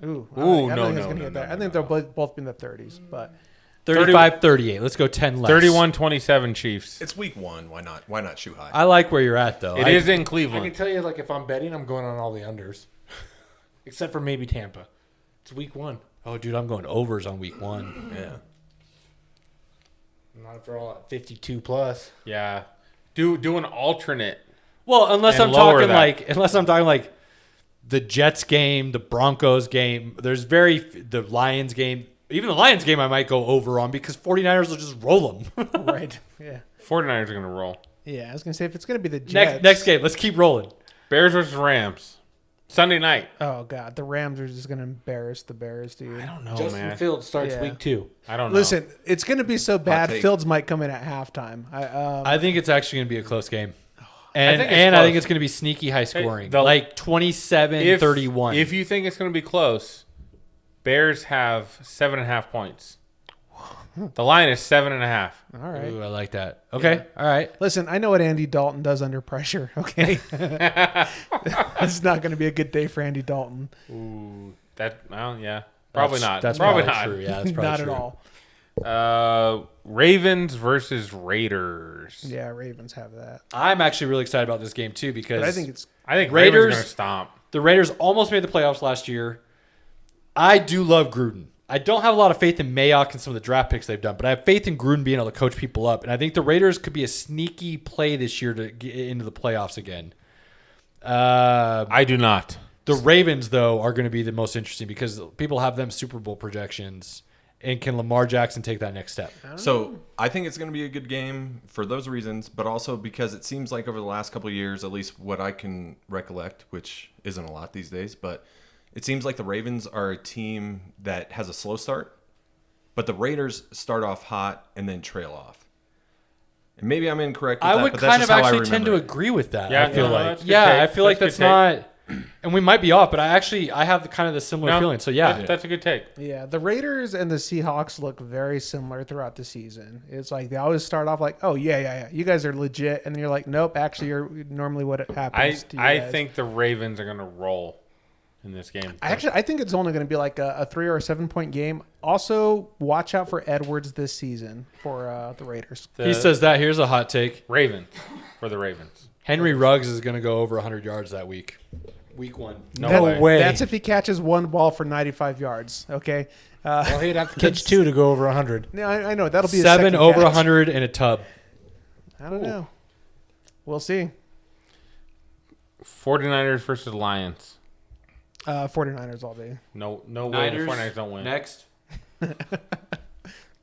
Ooh, Ooh, I no, think no, it's gonna no, get there. no, I think they'll both be in the 30s, but 35-38. Let's go 10 less. 31-27 Chiefs. It's week 1. Why not? Why not shoot high? I like where you're at, though. It is in I can Cleveland. tell you, like, if I'm betting, I'm going on all the unders, except for maybe Tampa. It's week 1. Oh, dude, I'm going overs on week 1. Yeah. Not if they're all at 52 plus. Yeah. Do an alternate. Well, unless And I'm lower talking like the Jets game, the Broncos game. There's the Lions game. Even the Lions game I might go over on because 49ers will just roll them. right. Yeah. 49ers are going to roll. Yeah, I was gonna say if it's gonna be the Jets. Next game, let's keep rolling. Bears versus Rams. Sunday night. Oh god, the Rams are just gonna embarrass the Bears, dude. I don't know, Justin man. Fields starts Yeah. week 2. I don't know. Listen, it's gonna be so bad. take. Fields might come in at halftime. I think it's actually going to be a close game. And think it's I close. think it's going to be sneaky high scoring. the- like 27-31. If you think it's going to be close, Bears have 7.5 points. The line is 7.5. all right. Ooh, I like that. Okay. All right. Listen, I know what Andy Dalton does under pressure. Okay, it's not gonna be a good day for Andy Dalton. Ooh, yeah. Probably not. That's probably true. Yeah, that's probably Not true. at all. Ravens versus Raiders. Yeah, Ravens have that, I'm actually really excited about this game too because but I think it's I think Raiders- Ravens are going to stomp. the Raiders almost made the playoffs last year. I do love Gruden. I don't have a lot of faith in Mayock and some of the draft picks they've done, but I have faith in Gruden being able to coach people up. And I think the Raiders could be a sneaky play this year to get into the playoffs again. I do not. The Ravens, though, are going to be the most interesting because people have them Super Bowl projections. And can Lamar Jackson take that next step? So I think it's going to be a good game for those reasons, but also because it seems like over the last couple of years, at least what I can recollect, which isn't a lot these days, but it seems like the Ravens are a team that has a slow start, but the Raiders start off hot and then trail off. And maybe I'm incorrect with I that, would but that's kind of just how I actually tend to remember it. agree with that. Yeah, I feel no, like. that's a good Yeah, take. I feel like That's that's a good not. And we might be off, but I have kind of the similar feeling. So yeah, that's a good take. yeah. The Raiders and the Seahawks look very similar throughout the season. It's like they always start off like, oh yeah, you guys are legit, and then you're like, nope, actually, you're normally what happens. to you I guys. think the Ravens are going to roll in this game. I think it's only going to be like a 3 or a 7 point game. Also, watch out for Edwards this season for the Raiders. he says that. Here's a hot take. Ravens for the Ravens. Henry Ruggs is going to go over 100 yards that week. Week 1. No way. That's if he catches one ball for 95 yards. Okay. Well, he'd have to catch 2 to go over 100. Yeah, I know that'll be a 7 second over catch. 100 in a tub. I don't know. We'll see. 49ers versus Lions. 49ers all day. No way the Niners 49ers don't win. Next.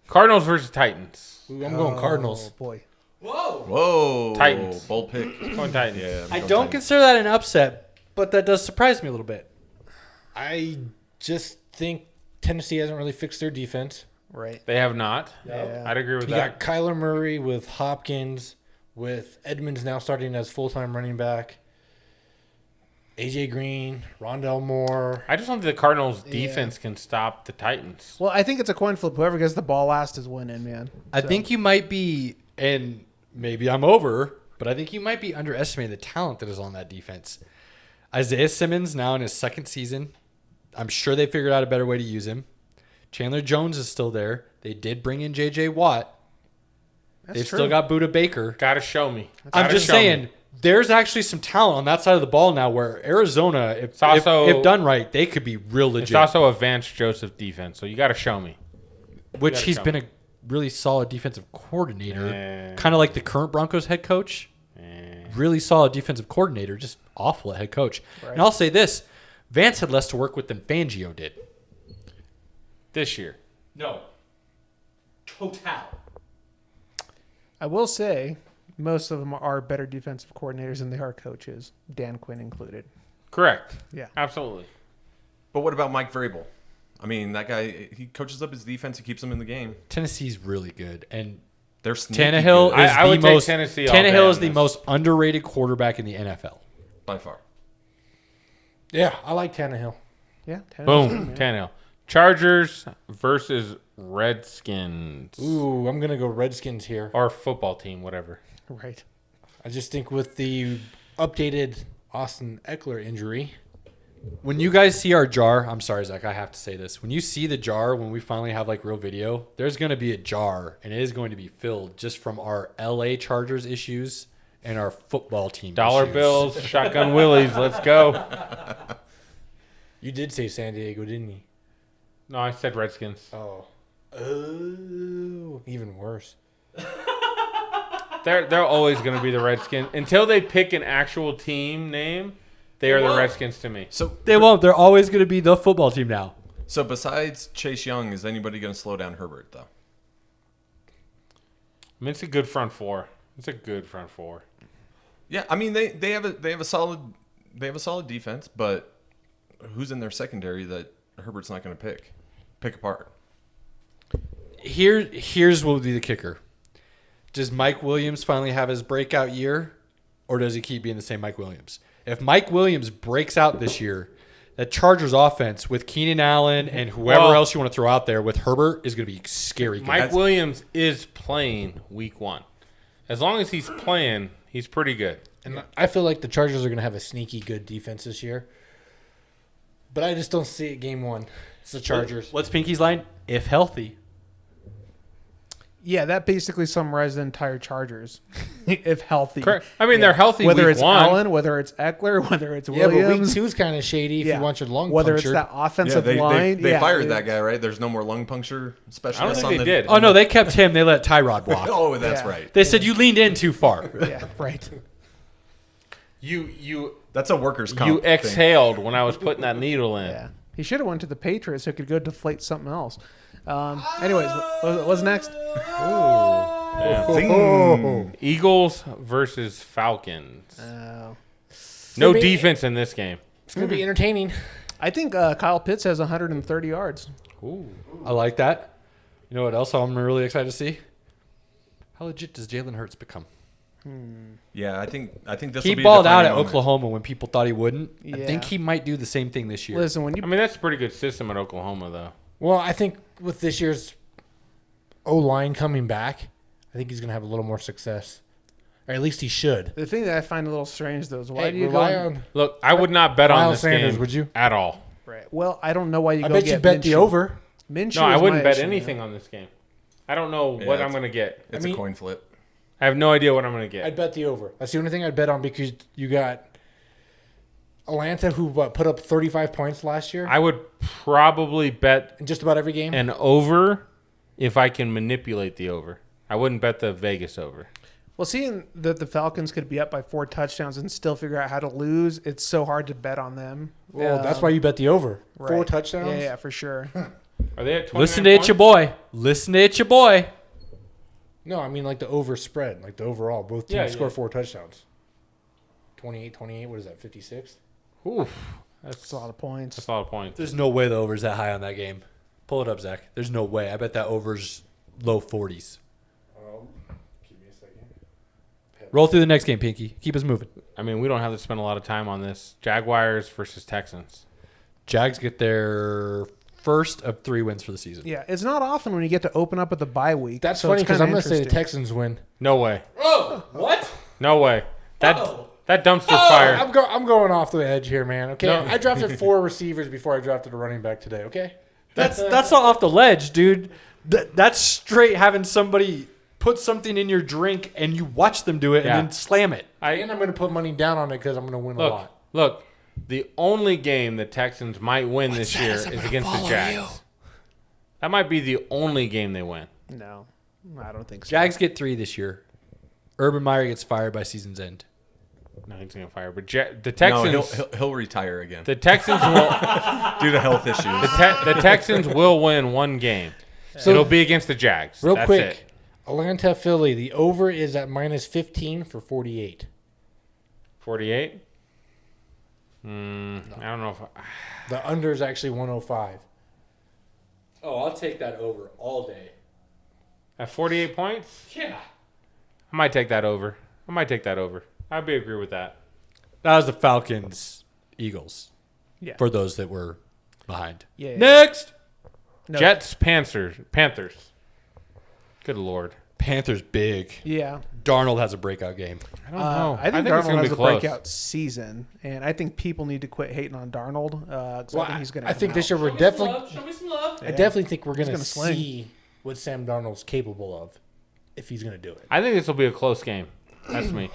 Cardinals versus Titans. Ooh, I'm going Cardinals. Oh boy. Whoa. Titans. Bold pick. Going Titans. Yeah. I I'm don't going consider that an upset, but that does surprise me a little bit. I just think Tennessee hasn't really fixed their defense. Right. They have not. Yeah. I'd agree with You that. got Kyler Murray with Hopkins, with Edmonds now starting as full-time running back. AJ Green, Rondell Moore. I just don't think the Cardinals' defense can stop the Titans. Well, I think it's a coin flip. Whoever gets the ball last is winning, man. I think you might be, and maybe I'm over, but I think you might be underestimating the talent that is on that defense. Isaiah Simmons now in his second season. I'm sure they figured out a better way to use him. Chandler Jones is still there. They did bring in J.J. Watt. They've still got Budda Baker. Gotta show me. I'm Gotta just show saying, me. there's actually some talent on that side of the ball now where Arizona, if done right, they could be real legit. It's also a Vance Joseph defense, so you gotta show me. which gotta he's show been me. a really solid defensive coordinator. Eh. Kind of like the current Broncos head coach. Really solid defensive coordinator, just awful at head coach. Right. And I'll say this, Vance had less to work with than Fangio did. This year. No. Total. I will say most of them are better defensive coordinators than they are coaches, Dan Quinn included. Correct. Yeah. Absolutely. But what about Mike Vrabel? I mean, that guy, he coaches up his defense. He keeps them in the game. Tennessee's really good. And They're sneaky Tannehill good, is I the would take most Tennessee all day Tannehill on is the this. most underrated quarterback in the NFL. by far. Yeah, I like Tannehill. Yeah. Tannehill's good, Boom. man. Tannehill. Chargers versus Redskins. Ooh, I'm going to go Redskins here. Or football team, whatever. Right. I just think with the updated Austin Eckler injury, When you guys see our jar, I'm sorry, Zach, I have to say this. When you see the jar, when we finally have like real video, there's going to be a jar, and it is going to be filled just from our LA Chargers issues and our football team Dollar issues. bills, shotgun willies. Let's go. you did say San Diego, didn't you? No, I said Redskins. Oh, even worse. They're always going to be the Redskins until they pick an actual team name. They are the Redskins to me. So They won't. They're always going to be the football team now. So besides Chase Young, is anybody going to slow down Herbert though? I mean, it's a good front four. Yeah, I mean they have a solid defense, but who's in their secondary that Herbert's not going to pick apart? Here's what will be the kicker. Does Mike Williams finally have his breakout year, or does he keep being the same Mike Williams? If Mike Williams breaks out this year, that Chargers offense with Keenan Allen and whoever else you want to throw out there with Herbert is going to be scary. Mike Williams is playing week 1. As long as he's playing, he's pretty good. And I feel like the Chargers are going to have a sneaky good defense this year. But I just don't see it game 1. It's the Chargers. What's Pinky's line? If healthy. Yeah, that basically summarizes the entire Chargers, if healthy. Correct. I mean, they're healthy Whether week it's 1. Allen, whether it's Eckler, whether it's Yeah, but week Williams. 2 is kind of shady if you want your lung whether punctured. it's that offensive They line. fired dude. that guy, right? There's no more lung puncture I don't specialist think on they the did. Oh, no, they kept him. They let Tyrod walk. Oh, that's Yeah. right. They said you leaned in too far. Yeah, right. You That's a worker's comp. you thing. exhaled when I was putting that needle in. Yeah, he should have went to the Patriots so he could go deflate something else. Anyways, what's next? Zing. Eagles versus Falcons. Uh, No be- defense in this game. It's going to be entertaining. I think Kyle Pitts has 130 yards. I like that. You know what else I'm really excited to see? How legit does Jalen Hurts become? Yeah, I think this. He will be a balled out defining at moment. Oklahoma when people thought he wouldn't. I Yeah. think he might do the same thing this year. Listen, when you I mean, that's a pretty good system at Oklahoma, though. Well, I think with this year's O-line coming back, I think he's going to have a little more success. Or at least he should. the thing that I find a little strange though is why Hey, do you rely go? on... Look, I would not bet on Miles this Sanders, game would you? at all. Right. Well, I don't know why you I go bet get you bet the Minshew. over. Minshew No, I is wouldn't my bet issue, anything man. on this game. I don't know Yeah, what it's- I'm going to get. It's a coin flip. I have no idea what I'm going to get. I'd bet the over. That's the only thing I'd bet on because you got Atlanta who put up 35 points last year I would probably bet in just about every game. an over if I can manipulate the over. I wouldn't bet the Vegas over. Well, seeing that the Falcons could be up by 4 touchdowns and still figure out how to lose, it's so hard to bet on them. Well, that's why you bet the over. Right. 4 touchdowns? Yeah, for sure. Are they at 29 Listen to it, your boy. Listen to it, your boy. No, I mean like the over spread, like the overall. Both teams Yeah, score yeah. 4 touchdowns. 28, what is that, 56? Oof. It's a lot of points. That's a lot of points. There's no way the over's that high on that game. Pull it up, Zach. There's no way. I bet that over's low 40s. Give me a second. Roll through the next game, Pinky. Keep us moving. I mean, we don't have to spend a lot of time on this. Jaguars versus Texans. Jags get their first of 3 wins for the season. Yeah, it's not often when you get to open up with the bye week. That's so funny it's because kinda I'm going to say the interesting. Texans win. No way. Oh, what? No way. That dumpster Oh, fire. I'm going off the edge here, man. Okay, No. I drafted 4 receivers before I drafted a running back today. Okay, That's not off the ledge, dude. That's straight having somebody put something in your drink and you watch them do it Yeah. and then slam it. and I'm going to put money down on it because I'm going to win a lot. Look. The only game the Texans might win this year is against the Jags. That might be the only game they win. No, I don't think so. Jags get 3 this year. Urban Meyer gets fired by season's end. No, he's gonna fire. But the No, Texans, he'll retire again the Texans will. due to health issues. The Texans will win one game. So- It'll be against the Jags. Real That's quick, it. Atlanta, Philly. The over is at minus 15 for 48. 48. I don't know if. The under is actually 105. Oh, I'll take that over all day. At 48 points, Yeah. I might take that over. I'd be agree with that. That was the Falcons, Eagles. Yeah. For those that were behind. Yeah. Next. No. Jets, Panthers. Good Lord. Panthers big. Yeah. Darnold has a breakout game. I don't know. I think it's Darnold gonna has be a close. breakout season, and I think people need to quit hating on Darnold. 'Cause I think he's going to. I think this year we're definitely. Show me some love. I definitely think we're going to gonna sling. see what Sam Darnold's capable of if he's going to do it. I think this will be a close game. That's me.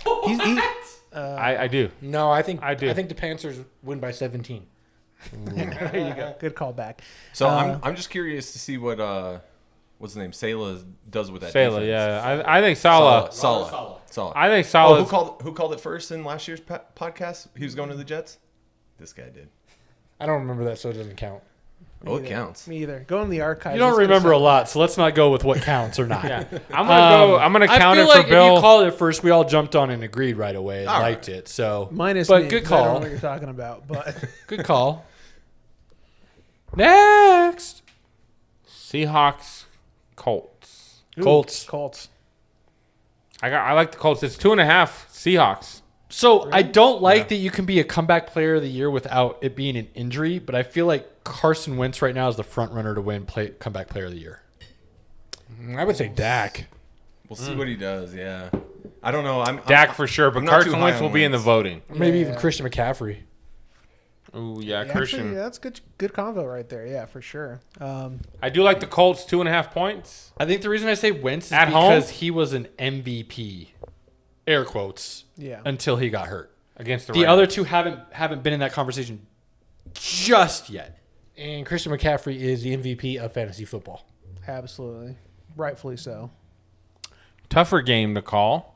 I do. No, I think I do. I think the Panthers win by 17. There you go. Good call back. So I'm just curious to see what what's the name Salah does with that. Salah, defense. yeah. I think Salah. Salah. I think Oh, Salah. who called it first in last year's podcast? He was going to the Jets. This guy did. I don't remember that, so it doesn't count. Oh, it counts. Me either. Go in the archives. You don't It's gonna remember a sound- lot, so let's not go with what counts or not. Yeah. I'm gonna I count feel it for like Bill. if you called it first, we all jumped on and agreed right away and All right. liked it. So Minus but me, good 'cause I don't know call. what you're talking about, but Good call. Next, Seahawks, Colts. Colts. Colts. I like the Colts. It's 2.5 Seahawks. So I don't like that you can be a comeback player of the year without it being an injury, but I feel like Carson Wentz right now is the front runner to win comeback player of the year. I would say Dak. We'll see what he does. Yeah. I don't know. Dak for sure, but I'm not too Carson high Wentz on will be in the Wentz. voting. Maybe even Yeah. Christian McCaffrey. Ooh, yeah, Actually, Christian. yeah, that's good convo right there. Yeah, for sure. I do like the Colts 2.5 points. I think the reason I say Wentz is At home? because he was an MVP, air quotes, Yeah. until he got hurt. Against the The Rams. other two haven't been in that conversation just yet. And Christian McCaffrey is the MVP of fantasy football. Absolutely. Rightfully so. Tougher game to call.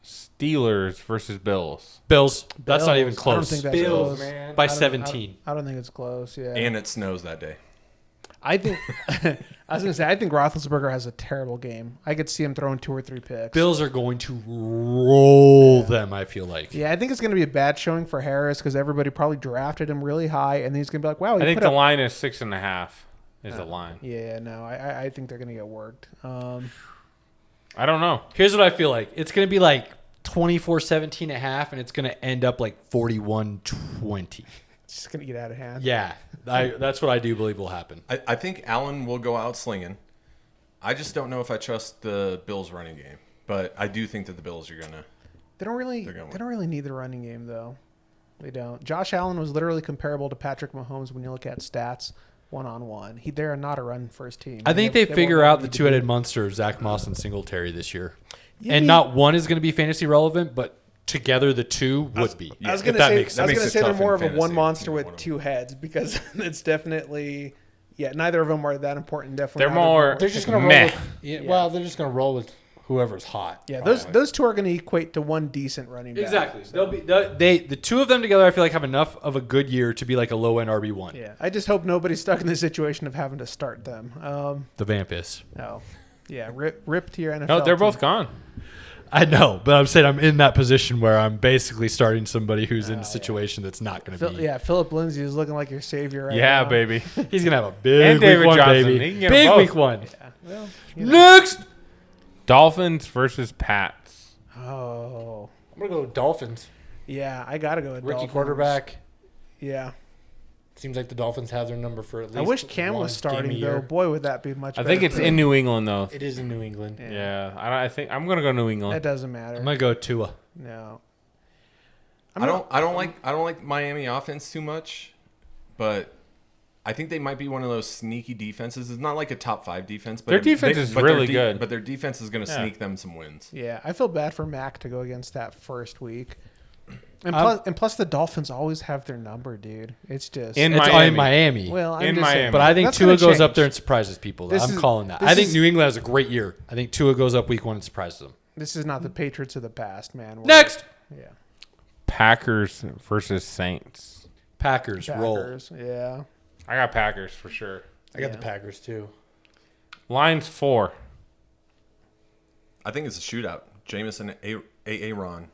Steelers versus Bills. Bills. That's not Bills. even close. I don't think that's Bills, close. man. By I don't- 17. I don't think it's close. Yeah. And it snows that day. I think I was gonna say I think Roethlisberger has a terrible game. I could see him throwing 2 or 3 picks. Bills are going to roll them, I feel like. Yeah, I think it's gonna be a bad showing for Harris because everybody probably drafted him really high, and then he's gonna be like, "Wow, he I think put the up." line is 6.5 is the line. Yeah, no, I think they're gonna get worked. I don't know. Here's what I feel like. It's going to be like 24-17 at half, and it's going to end up like 41-20. It's just gonna get out of hand. Yeah, that's what I do believe will happen. I think Allen will go out slinging. I just don't know if I trust the Bills running game, but I do think that the Bills are gonna. They don't really need the running game though. They don't. Josh Allen was literally comparable to Patrick Mahomes when you look at stats one-on-one. They're not a run first team. I think they figure won't out the need to two-headed be. monster of Zach Moss and Singletary this year. Yeah, And me- not one is going to be fantasy relevant, but together the two would be. I was if gonna that say, makes I was sense. gonna makes it say they're tough more in of a fantasy, one monster either with one of 2 heads because it's definitely, neither of them are that important. Definitely, They're neither of them more- are- They're just going to roll Meh. with, yeah, well, they're just going to roll with whoever's hot. Yeah, those two are going to equate to one decent running back. Exactly. They'll be the two of them together. I feel like have enough of a good year to be like a low end RB1. Yeah, I just hope nobody's stuck in the situation of having to start them. The Vamp is. No, yeah, rip to your NFL. No, they're team. both gone. I know, but I'm saying I'm in that position where I'm basically starting somebody who's in a situation that's not going to be. Yeah, Philip Lindsay is looking like your savior right Yeah, now. baby. He's going to have a big And week David one, Johnson. baby. He can get Big them both. week one. Well, Next. Dolphins versus Pats. oh, I'm going to go with Dolphins. yeah, I gotta go with Rookie Dolphins. quarterback. Yeah, Seems like the Dolphins have their number for at least I wish Cam one was game starting a year. though. Boy, would that be much. I better think it's for in him. New England though. It is in New England. Yeah, I think I'm gonna go New That England. doesn't matter. I'm going to go Tua. No, I don't like Miami offense too much, but I think they might be one of those sneaky defenses. It's not like a top 5 defense, but Their defense is really good. But their defense is going to Yeah. sneak them some wins. Yeah, I feel bad for Mac to go against that first week. And plus, the Dolphins always have their number, dude. It's just In It's Miami. in Miami. well, I'm in just Miami. saying, But I think that's Tua gonna goes up change. there and surprises people. This I'm is- calling that. this I think is- New England has a great year. I think Tua goes up week 1 and surprises them. This is not the Patriots of the past, man. Next. Yeah, Packers versus Saints. Packers, roll. Packers. Yeah, I got Packers for sure. I got Yeah. the Packers too. Line's 4. I think it's a shootout. Jameson, Aaron.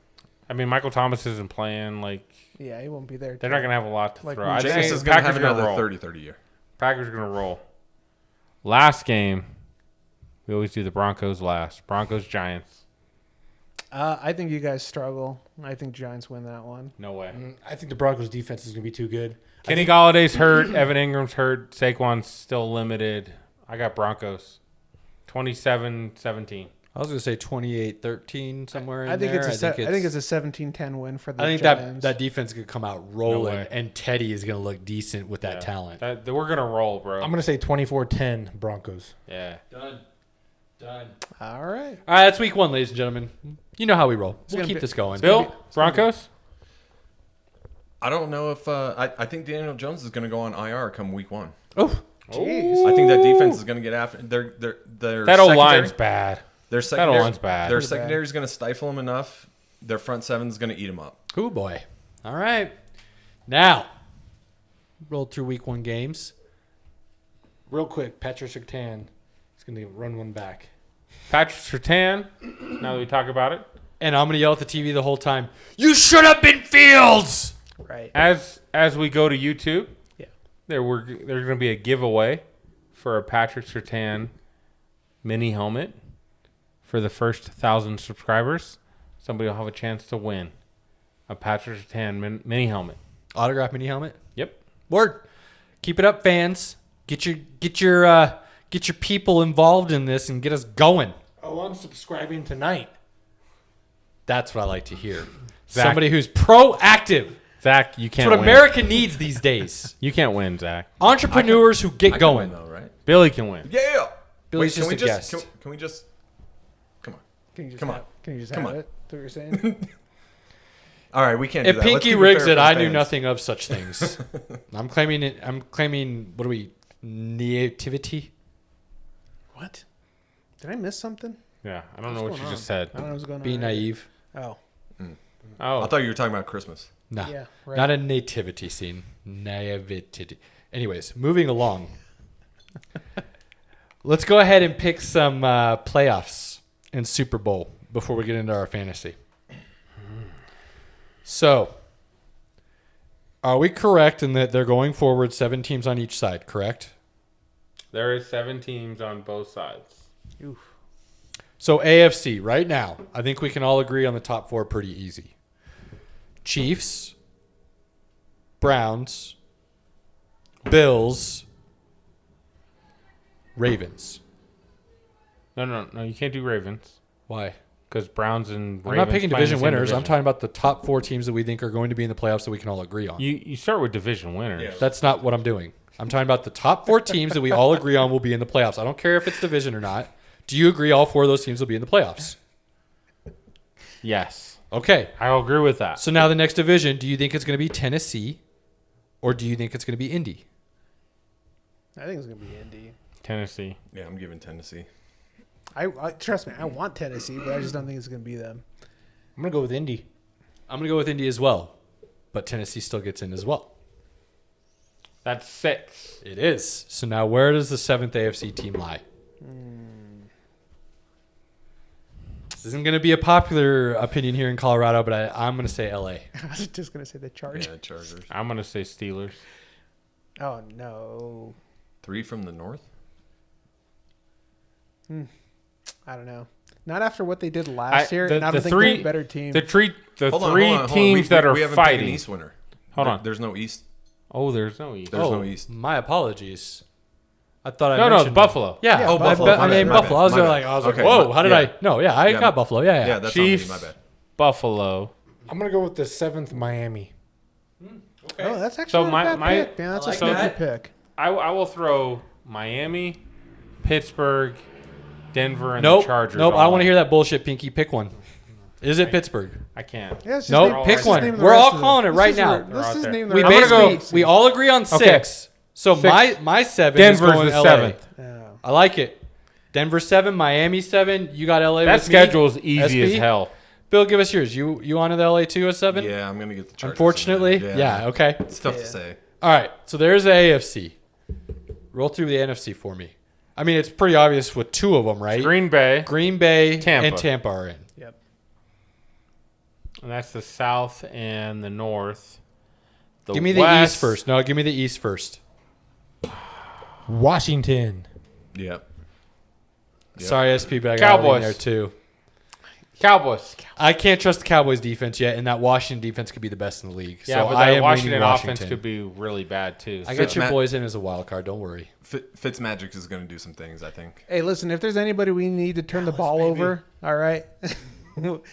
I mean, Michael Thomas isn't playing. Like yeah, he won't be there. they're not gonna have a lot to Like, throw. I think Jameis is going to have Packers gonna another roll. 30-30 year. Packers are gonna roll. Last game, we always do the Broncos last. Broncos Giants. I think you guys struggle. I think Giants win that one. No way. I think the Broncos defense is going to be too good. Kenny Galladay's hurt. Evan Ingram's hurt. Saquon's still limited. I got Broncos. 27-17. I was going to say 28-13 somewhere in I think there. it's I think it's a 17-10 win for the I think Giants. that defense could come out No rolling, way. and Teddy is going to look decent with that talent. We're gonna roll, bro. I'm going to say 24-10 Broncos. Yeah. Done. All right. All right, that's week 1, ladies and gentlemen. You know how we roll. We'll gonna keep be- this going. Bill, Broncos. I don't know if I think Daniel Jones is going to go on IR come week 1. Oh, Jeez. I think that defense is going to get after their That O secondary- line's bad. Their That secondary, O-line's bad. Their Pretty bad. secondary is going to stifle them enough. Their front seven is going to eat them up. oh boy. All right. Now, roll through week 1 games. Real quick, Patrick Surtain is going to run one back. Patrick Surtain. Now that we talk about it, And I'm going to yell at the TV the whole time, you should have been Fields! Right. as we go to YouTube, Yeah. there's going to be a giveaway for a Patrick Surtain mini helmet for the first 1,000 subscribers. Somebody will have a chance to win a Patrick Surtain mini helmet. Autograph mini helmet. Yep. Word. Keep it up, fans. Get your people involved in this and get us going. Oh, I'm subscribing tonight. That's what I like to hear. Zach. Somebody who's proactive. Zach, you That's can't what win. America needs these days. You can't win, Zach. Entrepreneurs who I get can going. win though, right? Billy can win. Yeah. Billy's Wait, just a guest. Can we just? Come on. Can you just Come have, on. Can you just Come have on. it? That's what you're saying? All right, we can't do If that. Let's Pinky keep rigs fair it, for the I knew fans. nothing of such things. I'm claiming. What are we? Nativity. What? Did I miss something? Yeah, I don't know What's what you going just on? said. I don't know what's going on. Be naive. Oh. Oh, I thought you were talking about Christmas. No, Yeah, right. not a nativity scene. Naivety. Anyways, moving along. Let's go ahead and pick some playoffs and Super Bowl before we get into our fantasy. So, are we correct in that they're going forward 7 teams on each side, correct? there is 7 teams on both sides. Oof. So AFC, right now, I think we can all agree on the top 4 pretty easy. Chiefs, Browns, Bills, Ravens. No, you can't do Ravens Why? because Browns and Ravens I'm not picking play in the division same winners. I'm division. talking about the top 4 teams that we think are going to be in the playoffs that we can all agree on. You start with division winners. Yeah. That's not what I'm doing. I'm talking about the top 4 teams that we all agree on will be in the playoffs. I don't care if it's division or not. Do you agree all 4 of those teams will be in the playoffs? Yes, Okay. I'll agree with that. So now the next division, do you think it's going to be Tennessee or do you think it's going to be Indy? I think it's going to be Indy. Tennessee. Yeah, I'm giving Tennessee. I trust me, I want Tennessee, but I just don't think it's going to be them. I'm going to go with Indy. I'm going to go with Indy as well, but Tennessee still gets in as well. That's 6. It is. So now where does the 7th AFC team lie? This isn't going to be a popular opinion here in Colorado, but I'm going to say LA. I was just going to say the Chargers. Yeah, Chargers. I'm gonna say Steelers. Oh, no. 3 from the north. I don't know. Not after what they did last year. the- And I the don't think three- they're a better team. The three Hold on, three hold on. teams that are we haven't picked an fighting. East winner. Hold on. There's no East. Oh, there's no East. There's no East. My apologies. I thought I No, mentioned Buffalo. Yeah, Yeah, Oh, Buffalo. I My named bad, my Buffalo. bad, I was my gonna bad. I was like, Okay, whoa, my- how did yeah. I? No, yeah, I Yeah. got Buffalo. Yeah. Yeah, that's Chiefs. on me. My bad. Buffalo. I'm going to go with the 7th Miami. Oh, that's actually So not my- a bad my- pick, man. That's I a like sneaky that. pick. I will throw Miami, Pittsburgh, Denver, and Nope. the Chargers. Nope. I all don't want to in. hear that bullshit. Pinky, pick one. Is it Pittsburgh? I can't. Yeah, let's just Nope, name- pick let's just one. name the We're rest all of calling it Let's right just now. Let's They're out just there. name the We I'm gonna rest go- of the we all agree on 6. So Six. my 7 Denver's is going the LA. 7th. Yeah. I like it. Denver 7, Miami 7. You got LA. That with me? schedule's easy SP? as hell. Bill, give us yours. You on the LA too at 7? Yeah, I'm gonna get the Chargers. Unfortunately, in there. yeah. Okay. It's tough Yeah. to say. All right. So there's the AFC. Roll through the NFC for me. I mean, it's pretty obvious with 2 of them, right? Green Bay, Green Bay Tampa. and Tampa are in. Yep. and that's the South and the North. Give me the West- East first. No, give me the East first. Washington. Yep. Yep. Sorry, SP, but I got in Cowboys. there too. Cowboys. I can't trust the Cowboys defense yet, and that Washington defense could be the best in the league. Yeah, so but I that am Washington leaning offense Washington. could be really bad too. I So- got your boys in as a wild card. Don't worry. Fitzmagic is going to do some things, I think. Hey, listen, if there's anybody we need to turn the ball over, all right.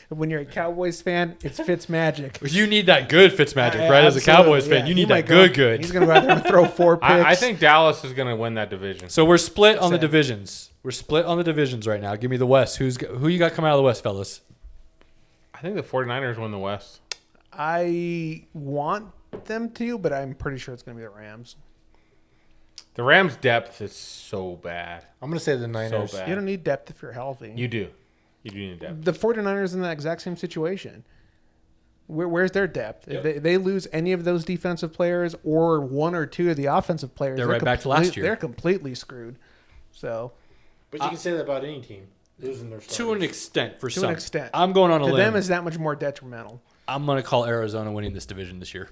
When you're a Cowboys fan, it's Fitzmagic. You need that good Fitzmagic, right? As a Cowboys fan, you need that good. He's going to go out there and throw 4 picks. I think Dallas is going to win that division. So we're split on the Same. divisions. We're split on the divisions right now. Give me the West. Who you got coming out of the West, fellas? I think the 49ers win the West. I want them to, but I'm pretty sure it's going to be the Rams. The Rams' depth is so bad. I'm going to say the Niners. So bad. You don't need depth if you're healthy. You do. You do need depth. The 49ers in that exact same situation. Where's their depth? If they lose any of those defensive players or one or two of the offensive players, They're right back to last year. They're completely screwed. So, But you can say that about any team. Losing their To starters. an extent, for to some. an extent. I'm going on a to limb. them, is that much more detrimental. I'm going to call Arizona winning this division this year.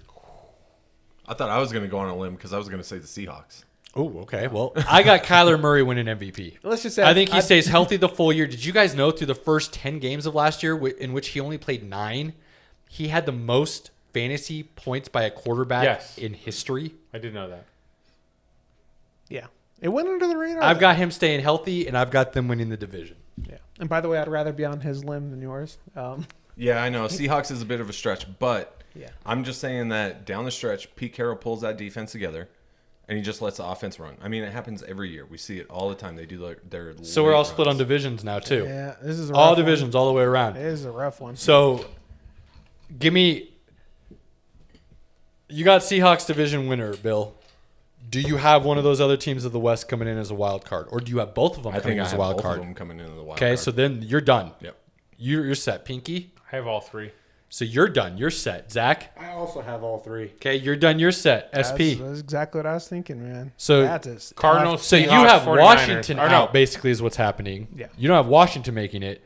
I thought I was going to go on a limb because I was going to say the Seahawks. Oh, okay. Well, I got Kyler Murray winning MVP. Let's just say I think he stays healthy the full year. Did you guys know through the first 10 games of last year, in which he only played 9, he had the most fantasy points by a quarterback in history? I did know that. Yeah. It went under the radar. I've got him staying healthy, and I've got them winning the division. Yeah. And by the way, I'd rather be on his limb than yours. Yeah, I know. Seahawks is a bit of a stretch, but Yeah. I'm just saying that down the stretch, Pete Carroll pulls that defense together, and he just lets the offense run. I mean, it happens every year. We see it all the time. They do their So we're all late split on runs. divisions now, too. Yeah. This is a All rough divisions, all the way around. One. It is a rough one. So, give me. You got Seahawks division winner, Bill. Do you have one of those other teams of the West coming in as a wild card, or do you have both of them I coming think I as a have wild both card? of them coming into the wild Okay, card. so then you're done. Yep. You're set, Pinky. I have all 3. So you're done. You're set, Zach. I also have all 3. Okay, you're done. You're set, SP. That's exactly what I was thinking, man. So- that's a Cardinals. So you Seahawks, have 49ers. Washington Or no, out, basically, is what's happening. Yeah. You don't have Washington making it.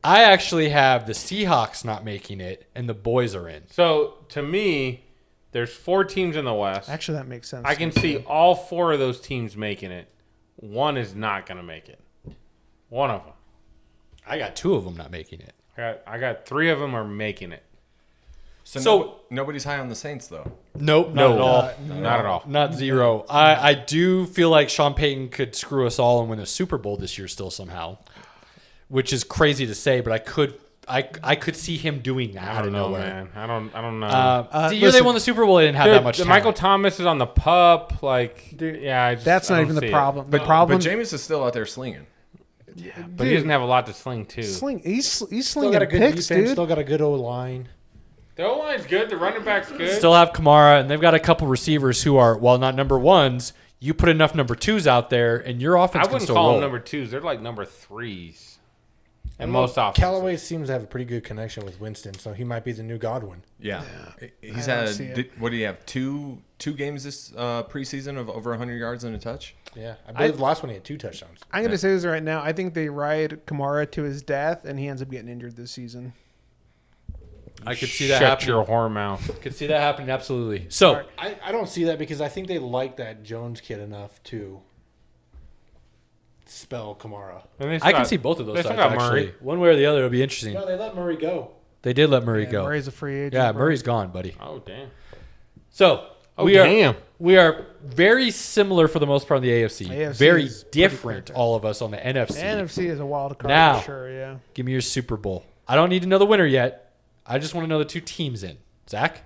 I actually have the Seahawks not making it, and the boys are in. So to me, there's 4 teams in the West. Actually, that makes sense. I can see all 4 of those teams making it. One is not going to make it. One of them. I got 2 of them not making it. I got 3 of them are making it. So- nobody's high on the Saints, though. Nope, not at all. Not at all. Not 0. I do feel like Sean Payton could screw us all and win a Super Bowl this year still somehow, which is crazy to say, but I could see him doing that I out don't of know, nowhere. man. I don't know. The year they listen, won the Super Bowl, they didn't have Dude, that much the talent. Michael Thomas is on the pup. Like, Dude, yeah, That's I not don't even the see it. problem. But The problem, Jameis is still out there slinging. But he doesn't have a lot to sling too. he's Still slinging got a good picks, defense. dude. Still got a good O-line. The O line's good. The running back's good. Still have Kamara, and they've got a couple receivers who are, while not number 1s, you put enough number 2s out there, and your offense I can wouldn't still call roll. them number 2s. They're like number 3s. And Well, most offenses. Callaway seems to have a pretty good connection with Winston, so he might be the new Godwin. Yeah. He's I don't see had, it. what do you have, two games this preseason of over 100 yards and a touch? Yeah, I believe the last one he had 2 touchdowns. I'm going to say this right now. I think they ride Kamara to his death, and he ends up getting injured this season. I could see that Shut happening. your whore mouth. Could see that happening, absolutely. So, I don't see that because I think they like that Jones kid enough to spell Kamara. And they still I can got- see both of they those still sides, got actually. Murray. One way or the other, it'll be interesting. No, they let Murray go. They did let Murray Yeah, go. Murray's a free agent. Yeah, bro. Murray's gone, buddy. Oh, damn. So, Oh, we damn. are very similar for the most part on the AFC. AFC Very is pretty different, clear. all of us on the The NFC. NFC is a wild card Now. for sure, yeah. Give me your Super Bowl. I don't need to know the winner yet. I just want to know the 2 teams in. Zach?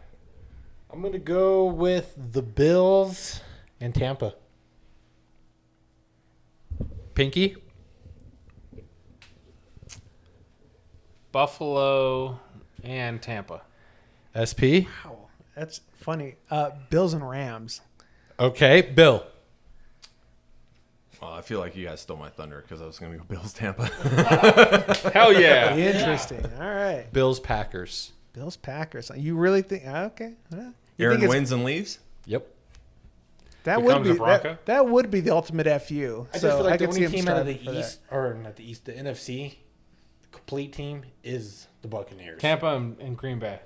I'm going to go with the Bills and Tampa. Pinky? Buffalo and Tampa. SP? Wow, that's funny. Bills and Rams. Okay. Bill? Well, I feel like you guys stole my thunder because I was going to go Bills Tampa. Hell yeah. Interesting. All right. Bills, Packers. Bills Packers. You really think? Okay. You Aaron think it's- wins and leaves? Yep. That would Becomes be a Bronco? that would be the ultimate FU. I so just feel like I the could see only him team out of starting for the that. East, or not the East, the NFC, the complete team is the Buccaneers. Tampa and Green Bay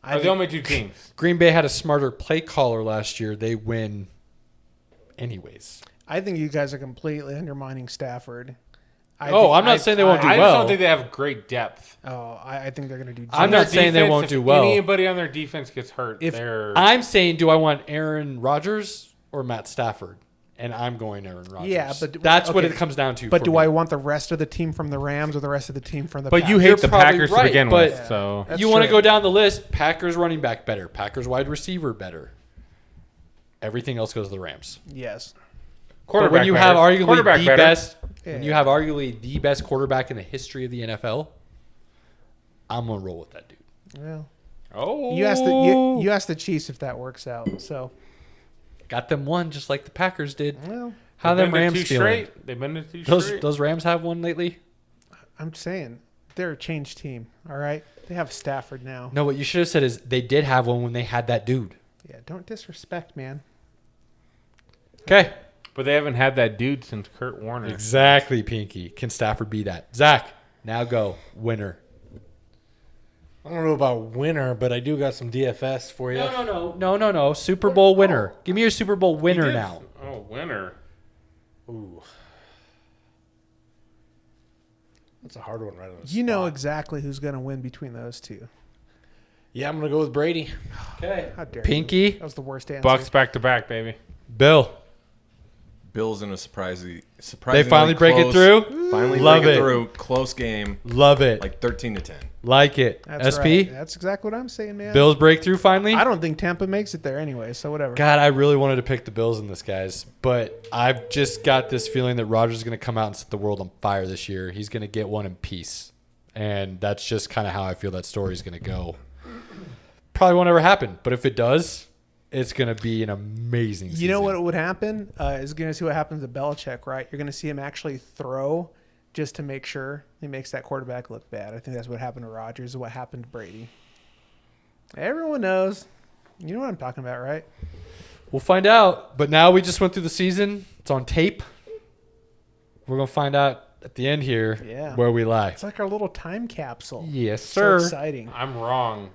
I are the think- only 2 teams. Green Bay had a smarter play caller last year. They win anyways. I think you guys are completely undermining Stafford. I'm not saying they won't do I just well. don't think they have great depth. I think they're going to do. I'm Their not saying they defense, won't if do well. Anybody on their defense gets hurt, they're... I'm saying, do I want Aaron Rodgers or Matt Stafford? And I'm going Aaron Rodgers. Yeah, but that's what okay. it comes down to. But for do me. I want the rest of the team from the Rams or the rest of the team from the? But you Packers? hate You're the probably Packers to right, begin but- with, so... That's you want to true. go down the list? Packers running back better. Packers wide receiver better. Everything else goes to the Rams. Yes. But when you have arguably the best, Yeah. when you have arguably the best quarterback in the history of the NFL, I'm gonna roll with that dude. Well, Oh. you asked the Chiefs if that works out. So, Got them one just like the Packers did. well, How They've them been to Rams two feeling? straight. They've been to two Those straight. those Rams have one lately. I'm saying they're a changed team. All right, they have Stafford now. No, what you should have said is they did have one when they had that dude. Yeah, don't disrespect, man. Okay. But they haven't had that dude since Kurt Warner. Exactly, Pinky. Can Stafford be that? Zach, now go. Winner. I don't know about winner, but I do got some DFS for you. No. Super Bowl winner. Give me your Super Bowl winner He did- now. Oh, winner. Ooh. That's a hard one right on the You know spot. exactly who's going to win between those two. Yeah, I'm going to go with Brady. Okay. How dare you. Pinky, That was the worst answer. Bucks back to back, baby. Bill. Bills in a surprisingly They finally break it close- through? Finally Love break it it. through. Close game, Love it. like 13-10. Like it. That's SP, right. That's exactly what I'm saying, man. Bill's breakthrough finally? I don't think Tampa makes it there anyway, so whatever. God, I really wanted to pick the Bills in this, guys. But I've just got this feeling that Rodgers is going to come out and set the world on fire this year. He's going to get one in peace. And that's just kind of how I feel that story is going to go. Probably won't ever happen. But if it does, it's going to be an amazing season. You know what would happen? Is going to see what happens to Belichick, right? You're going to see him actually throw just to make sure he makes that quarterback look bad. I think that's what happened to Rodgers, what happened to Brady. Everyone knows. You know what I'm talking about, right? We'll find out. But now we just went through the season. It's on tape. We're going to find out at the end here where we lie. It's like our little time capsule. Yes, So sir. exciting. I'm wrong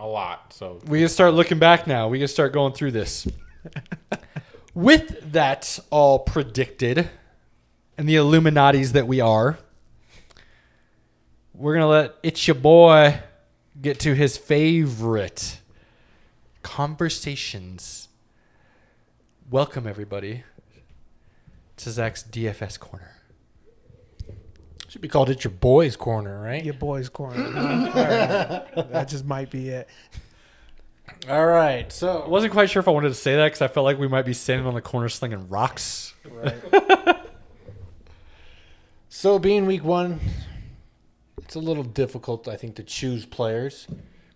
a lot, so... We can start looking back now. We can start going through this. With that all predicted and the Illuminatis that we are, we're going to let It's Your Boy get to his favorite conversations. Welcome, everybody, to Zach's DFS Corner. Should be called It's Your Boys Corner, right? Your boy's corner. All right. That just might be it. All right. I So, wasn't quite sure if I wanted to say that because I felt like we might be standing on the corner slinging rocks. Right. so being week one, it's a little difficult, I think, to choose players.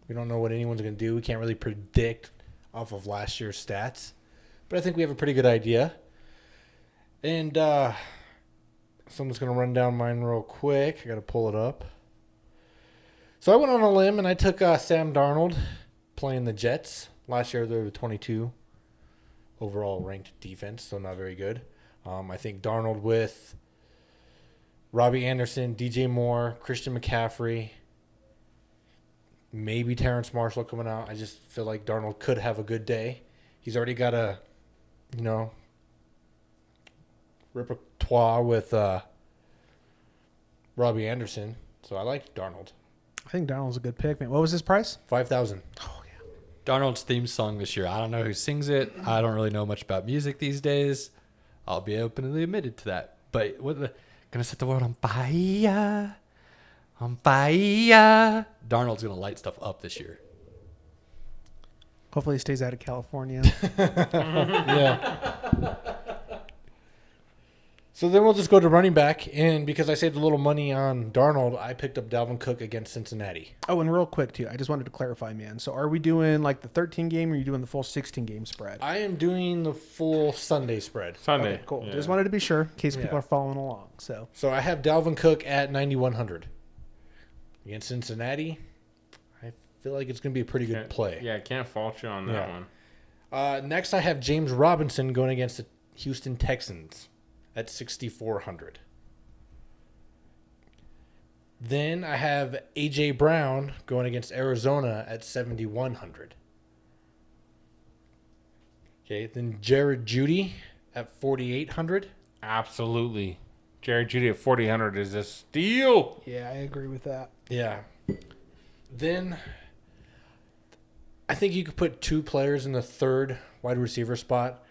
We don't know what anyone's going to do. We can't really predict off of last year's stats. But I think we have a pretty good idea. And so I'm just going to run down mine real quick. I got to pull it up. So I went on a limb and I took Sam Darnold playing the Jets. Last year they were 22 overall ranked defense, so not very good. I think Darnold with Robbie Anderson, DJ Moore, Christian McCaffrey, maybe Terrence Marshall coming out. I just feel like Darnold could have a good day. He's already got a, repertoire with Robbie Anderson, so I like Darnold. I think Donald's a good pick, man. What was his price? 5,000. Darnold's theme song this year. I don't know who sings it. I don't really know much about music these days. I'll be openly admitted to that. But gonna set the world on fire. On fire. Darnold's gonna light stuff up this year. Hopefully he stays out of California. Yeah. So then we'll just go to running back, and because I saved a little money on Darnold, I picked up Dalvin Cook against Cincinnati. Oh, and real quick, too, I just wanted to clarify, man. So are we doing like the 13 game or are you doing the full 16 game spread? I am doing the full Sunday spread. Sunday. Okay, cool. Yeah. Just wanted to be sure in case people Yeah. are following along. So So I have Dalvin Cook at 9,100 against Cincinnati. I feel like it's going to be a pretty good play. Yeah, can't fault you on that Yeah. one. Next, I have James Robinson going against the Houston Texans at 6,400. Then I have A.J. Brown going against Arizona at 7,100. Okay, then Jared Judy at 4,800. Absolutely. Jerry Jeudy at 4,800 is a steal. Yeah, I agree with that. Yeah. Then I think you could put 2 players in the third wide receiver spot.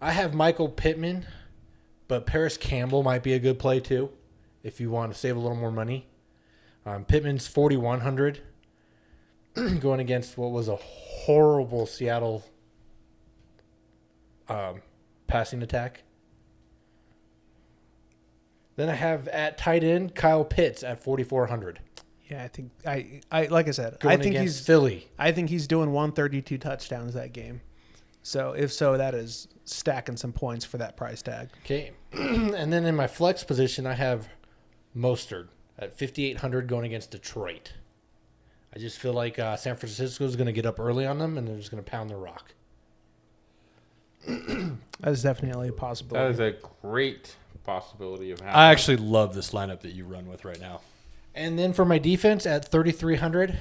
I have Michael Pittman, but Paris Campbell might be a good play too if you want to save a little more money. Pittman's 4,100 going against what was a horrible Seattle passing attack. Then I have at tight end Kyle Pitts at 4,400. Yeah, I think I like I said, Going I think against he's Philly. I think he's doing 132 touchdowns that game. So if so, that is stacking some points for that price tag. Okay. And then in my flex position, I have Mostert at 5,800 going against Detroit. I just feel like San Francisco is going to get up early on them, and they're just going to pound the rock. That is definitely a possibility. That is a great possibility of happening. I actually love this lineup that you run with right now. And then for my defense at 3,300,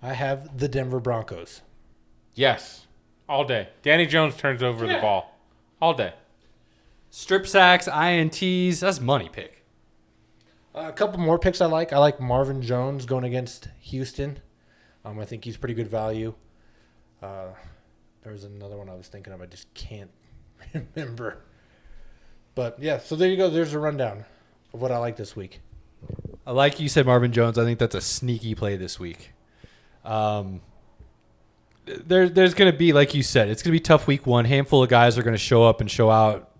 I have the Denver Broncos. Yes. All day. Danny Jones turns over the ball. All day. Strip sacks, INTs, that's money pick. A couple more picks I like. I like Marvin Jones going against Houston. I think he's pretty good value. There was another one I was thinking of. I just can't remember. But, yeah, so there you go. There's a rundown of what I like this week. I like you said Marvin Jones. I think that's a sneaky play this week. There's going to be, like you said, it's going to be tough week 1. Handful of guys are going to show up and show out.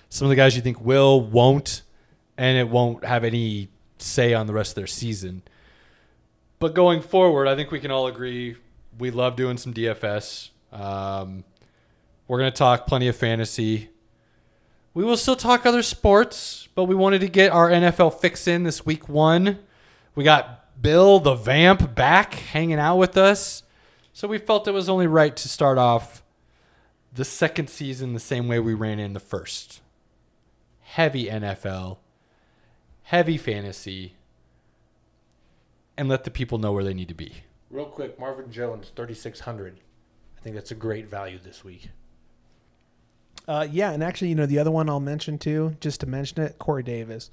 Some of the guys you think will, won't, and it won't have any say on the rest of their season. But going forward, I think we can all agree we love doing some DFS. We're going to talk plenty of fantasy. We will still talk other sports, but we wanted to get our NFL fix in this week 1. We got Bill the Vamp back hanging out with us. So we felt it was only right to start off the second season the same way we ran in the first. Heavy NFL, heavy fantasy, and let the people know where they need to be. Real quick, Marvin Jones, 3,600. I think that's a great value this week. Yeah, and actually, the other one I'll mention too, just to mention it, Corey Davis.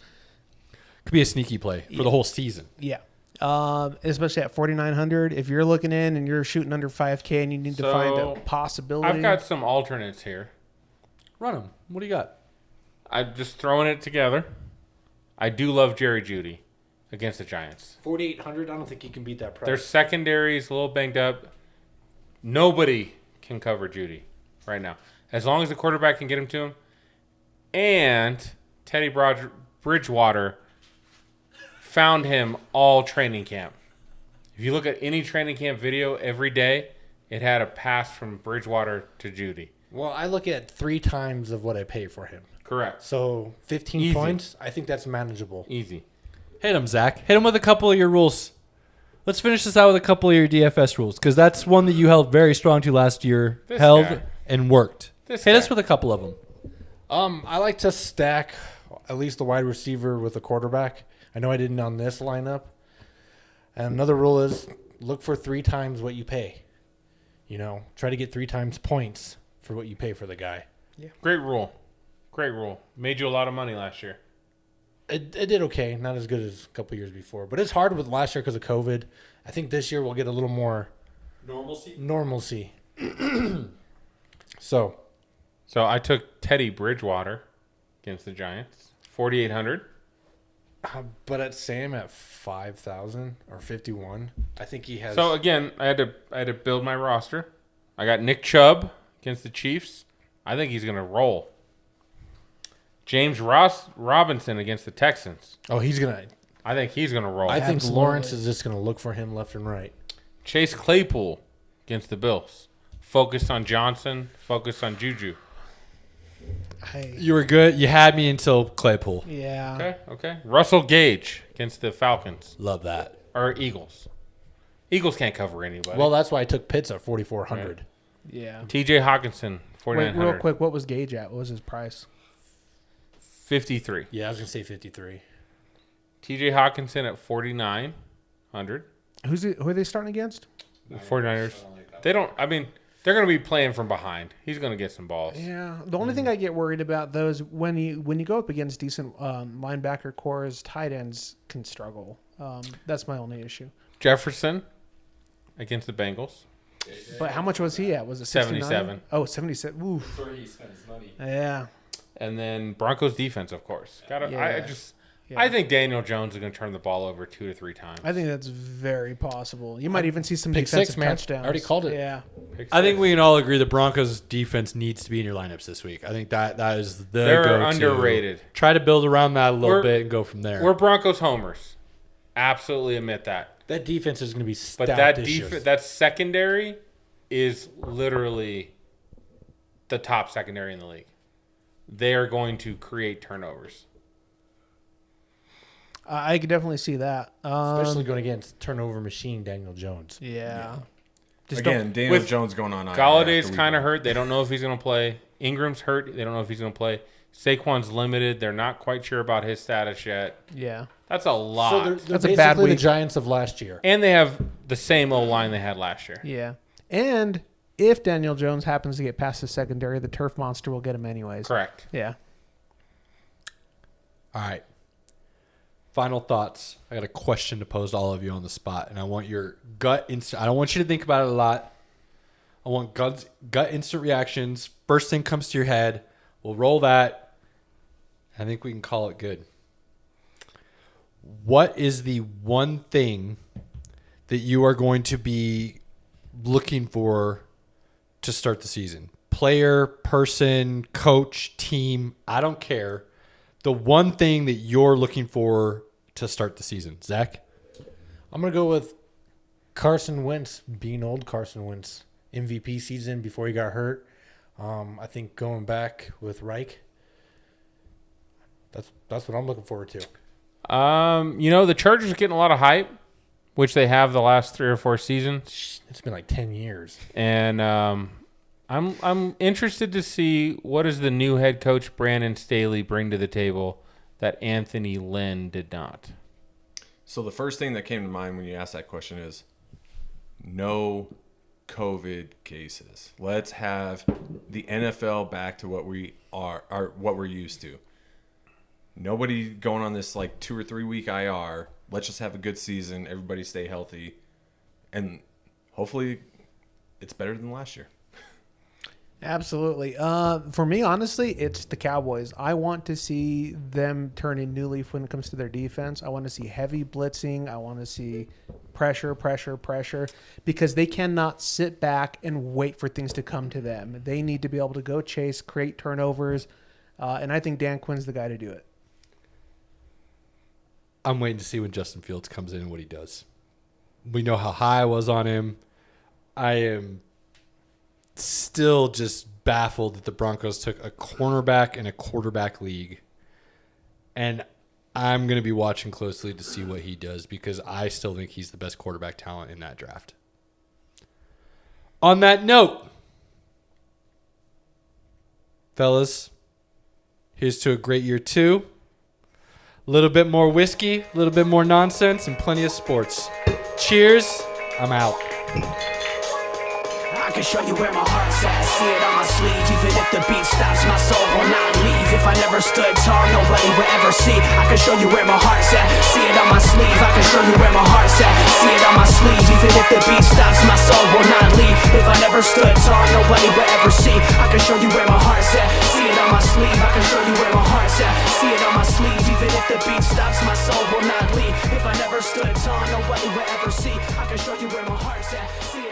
Could be a sneaky play for the whole season. Yeah. Especially at 4,900. If you're looking in and you're shooting under 5K and you need to find a possibility. I've got some alternates here. Run them. What do you got? I'm just throwing it together. I do love Jerry Jeudy against the Giants. 4,800. I don't think you can beat that price. Their secondary is a little banged up. Nobody can cover Jeudy right now. As long as the quarterback can get him to him. And Teddy Bridgewater found him all training camp. If you look at any training camp video every day, it had a pass from Bridgewater to Jeudy. Well, I look at 3 times of what I pay for him. Correct. So 15 Easy. points, I think that's manageable. Easy. Hit him, Zach. Hit him with a couple of your rules. Let's finish this out with a couple of your DFS rules, because that's one that you held very strong to last year. This held guy. and worked. This Hit guy. us with a couple of them. I like to stack at least the wide receiver with a quarterback. I know I didn't on this lineup. And another rule is look for 3 times what you pay. Try to get 3 times points for what you pay for the guy. Great rule. Great rule. Made you a lot of money last year. It did okay. Not as good as a couple years before. But it's hard with last year because of COVID. I think this year we'll get a little more normalcy. So I took Teddy Bridgewater against the Giants. 4,800. but at Sam at 5,000 or 51, I think he has. So again, I had to build my roster. I got Nick Chubb against the Chiefs. I think he's gonna roll. James Robinson against the Texans. Oh, he's gonna. I think he's gonna roll. I think Absolutely. Lawrence is just gonna look for him left and right. Chase Claypool against the Bills. Focused on Johnson. Focused on Juju. You were good. You had me until Claypool. Yeah. Okay. Russell Gage against the Falcons Love that. or Eagles. Eagles can't cover anybody. Well, that's why I took Pitts at 4,400. Yeah. T.J. Hawkinson, Wait, 4,900. real quick, what was Gage at? What was his price? 53. Yeah, I was gonna say 53. T.J. Hawkinson at 4,900. Who are they starting against? 49ers. They don't. I mean, They're going to be playing from behind. He's going to get some balls. Yeah. The only thing I get worried about, though, is when you go up against decent linebacker cores, tight ends can struggle. That's my only issue. Jefferson against the Bengals. But how much was he at? Was it 69? 77. Oh, 77. Oof. That's where he spends his money. Yeah. And then Broncos defense, of course. Yeah. I think Daniel Jones is going to turn the ball over 2 to 3 times. I think that's very possible. You might even see some Pick defensive six, man. touchdowns. I already called it. Yeah. I think we can all agree the Broncos defense needs to be in your lineups this week. I think that is the They're go-to. underrated. Try to build around that a little bit and go from there. We're Broncos homers. Absolutely admit that. That defense is going to be stout But that this year. that secondary is literally the top secondary in the league. They are going to create turnovers. I could definitely see that. Especially going against turnover machine Daniel Jones. Yeah. Again, Daniel Jones going on. Galladay's kind of hurt. They don't know if he's going to play. Ingram's hurt. They don't know if he's going to play. Saquon's limited. They're not quite sure about his status yet. Yeah. That's a lot. So they're That's a basically bad the week. Giants of last year. And they have the same O-line they had last year. Yeah. And if Daniel Jones happens to get past the secondary, the turf monster will get him anyways. Correct. Yeah. All right. Final thoughts. I got a question to pose to all of you on the spot, and I want your gut instant. I don't want you to think about it a lot. I want gut instant reactions. First thing comes to your head. We'll roll that. I think we can call it good. What is the one thing that you are going to be looking for to start the season? Player, person, coach, team, I don't care. The one thing that you're looking for to start the season. Zach? I'm going to go with Carson Wentz, being old Carson Wentz. MVP season before he got hurt. I think going back with Reich, that's what I'm looking forward to. The Chargers are getting a lot of hype, which they have the last 3 or 4 seasons. It's been like 10 years. And I'm interested to see what does the new head coach Brandon Staley bring to the table that Anthony Lynn did not. So the first thing that came to mind when you asked that question is no COVID cases. Let's have the NFL back to what we are what we're used to. Nobody going on this like 2 or 3 week IR. Let's just have a good season. Everybody stay healthy. And hopefully it's better than last year. Absolutely. For me, honestly, it's the Cowboys. I want to see them turn a new leaf when it comes to their defense. I want to see heavy blitzing. I want to see pressure, because they cannot sit back and wait for things to come to them. They need to be able to go chase, create turnovers, and I think Dan Quinn's the guy to do it. I'm waiting to see when Justin Fields comes in and what he does. We know how high I was on him. I am still just baffled that the Broncos took a cornerback in a quarterback league. And I'm going to be watching closely to see what he does because I still think he's the best quarterback talent in that draft. On that note, fellas, here's to a great year 2. A little bit more whiskey, a little bit more nonsense, and plenty of sports. Cheers. I'm out. I can show you where my heart's at, see it on my sleeve. Even if the beat stops, my soul will not leave. If I never stood tall, nobody will ever see. I can show you where my heart's at, see it on my sleeve. I can show you where my heart's at, see it on my sleeve. Even if the beat stops, my soul will not leave. If I never stood tall, nobody will ever see. I can show you where my heart's at, see it on my sleeve. I can show you where my heart's at, see it on my sleeve. Even if the beat stops, my soul will not leave. If I never stood tall, nobody will ever see. I can show you where my heart's at, see it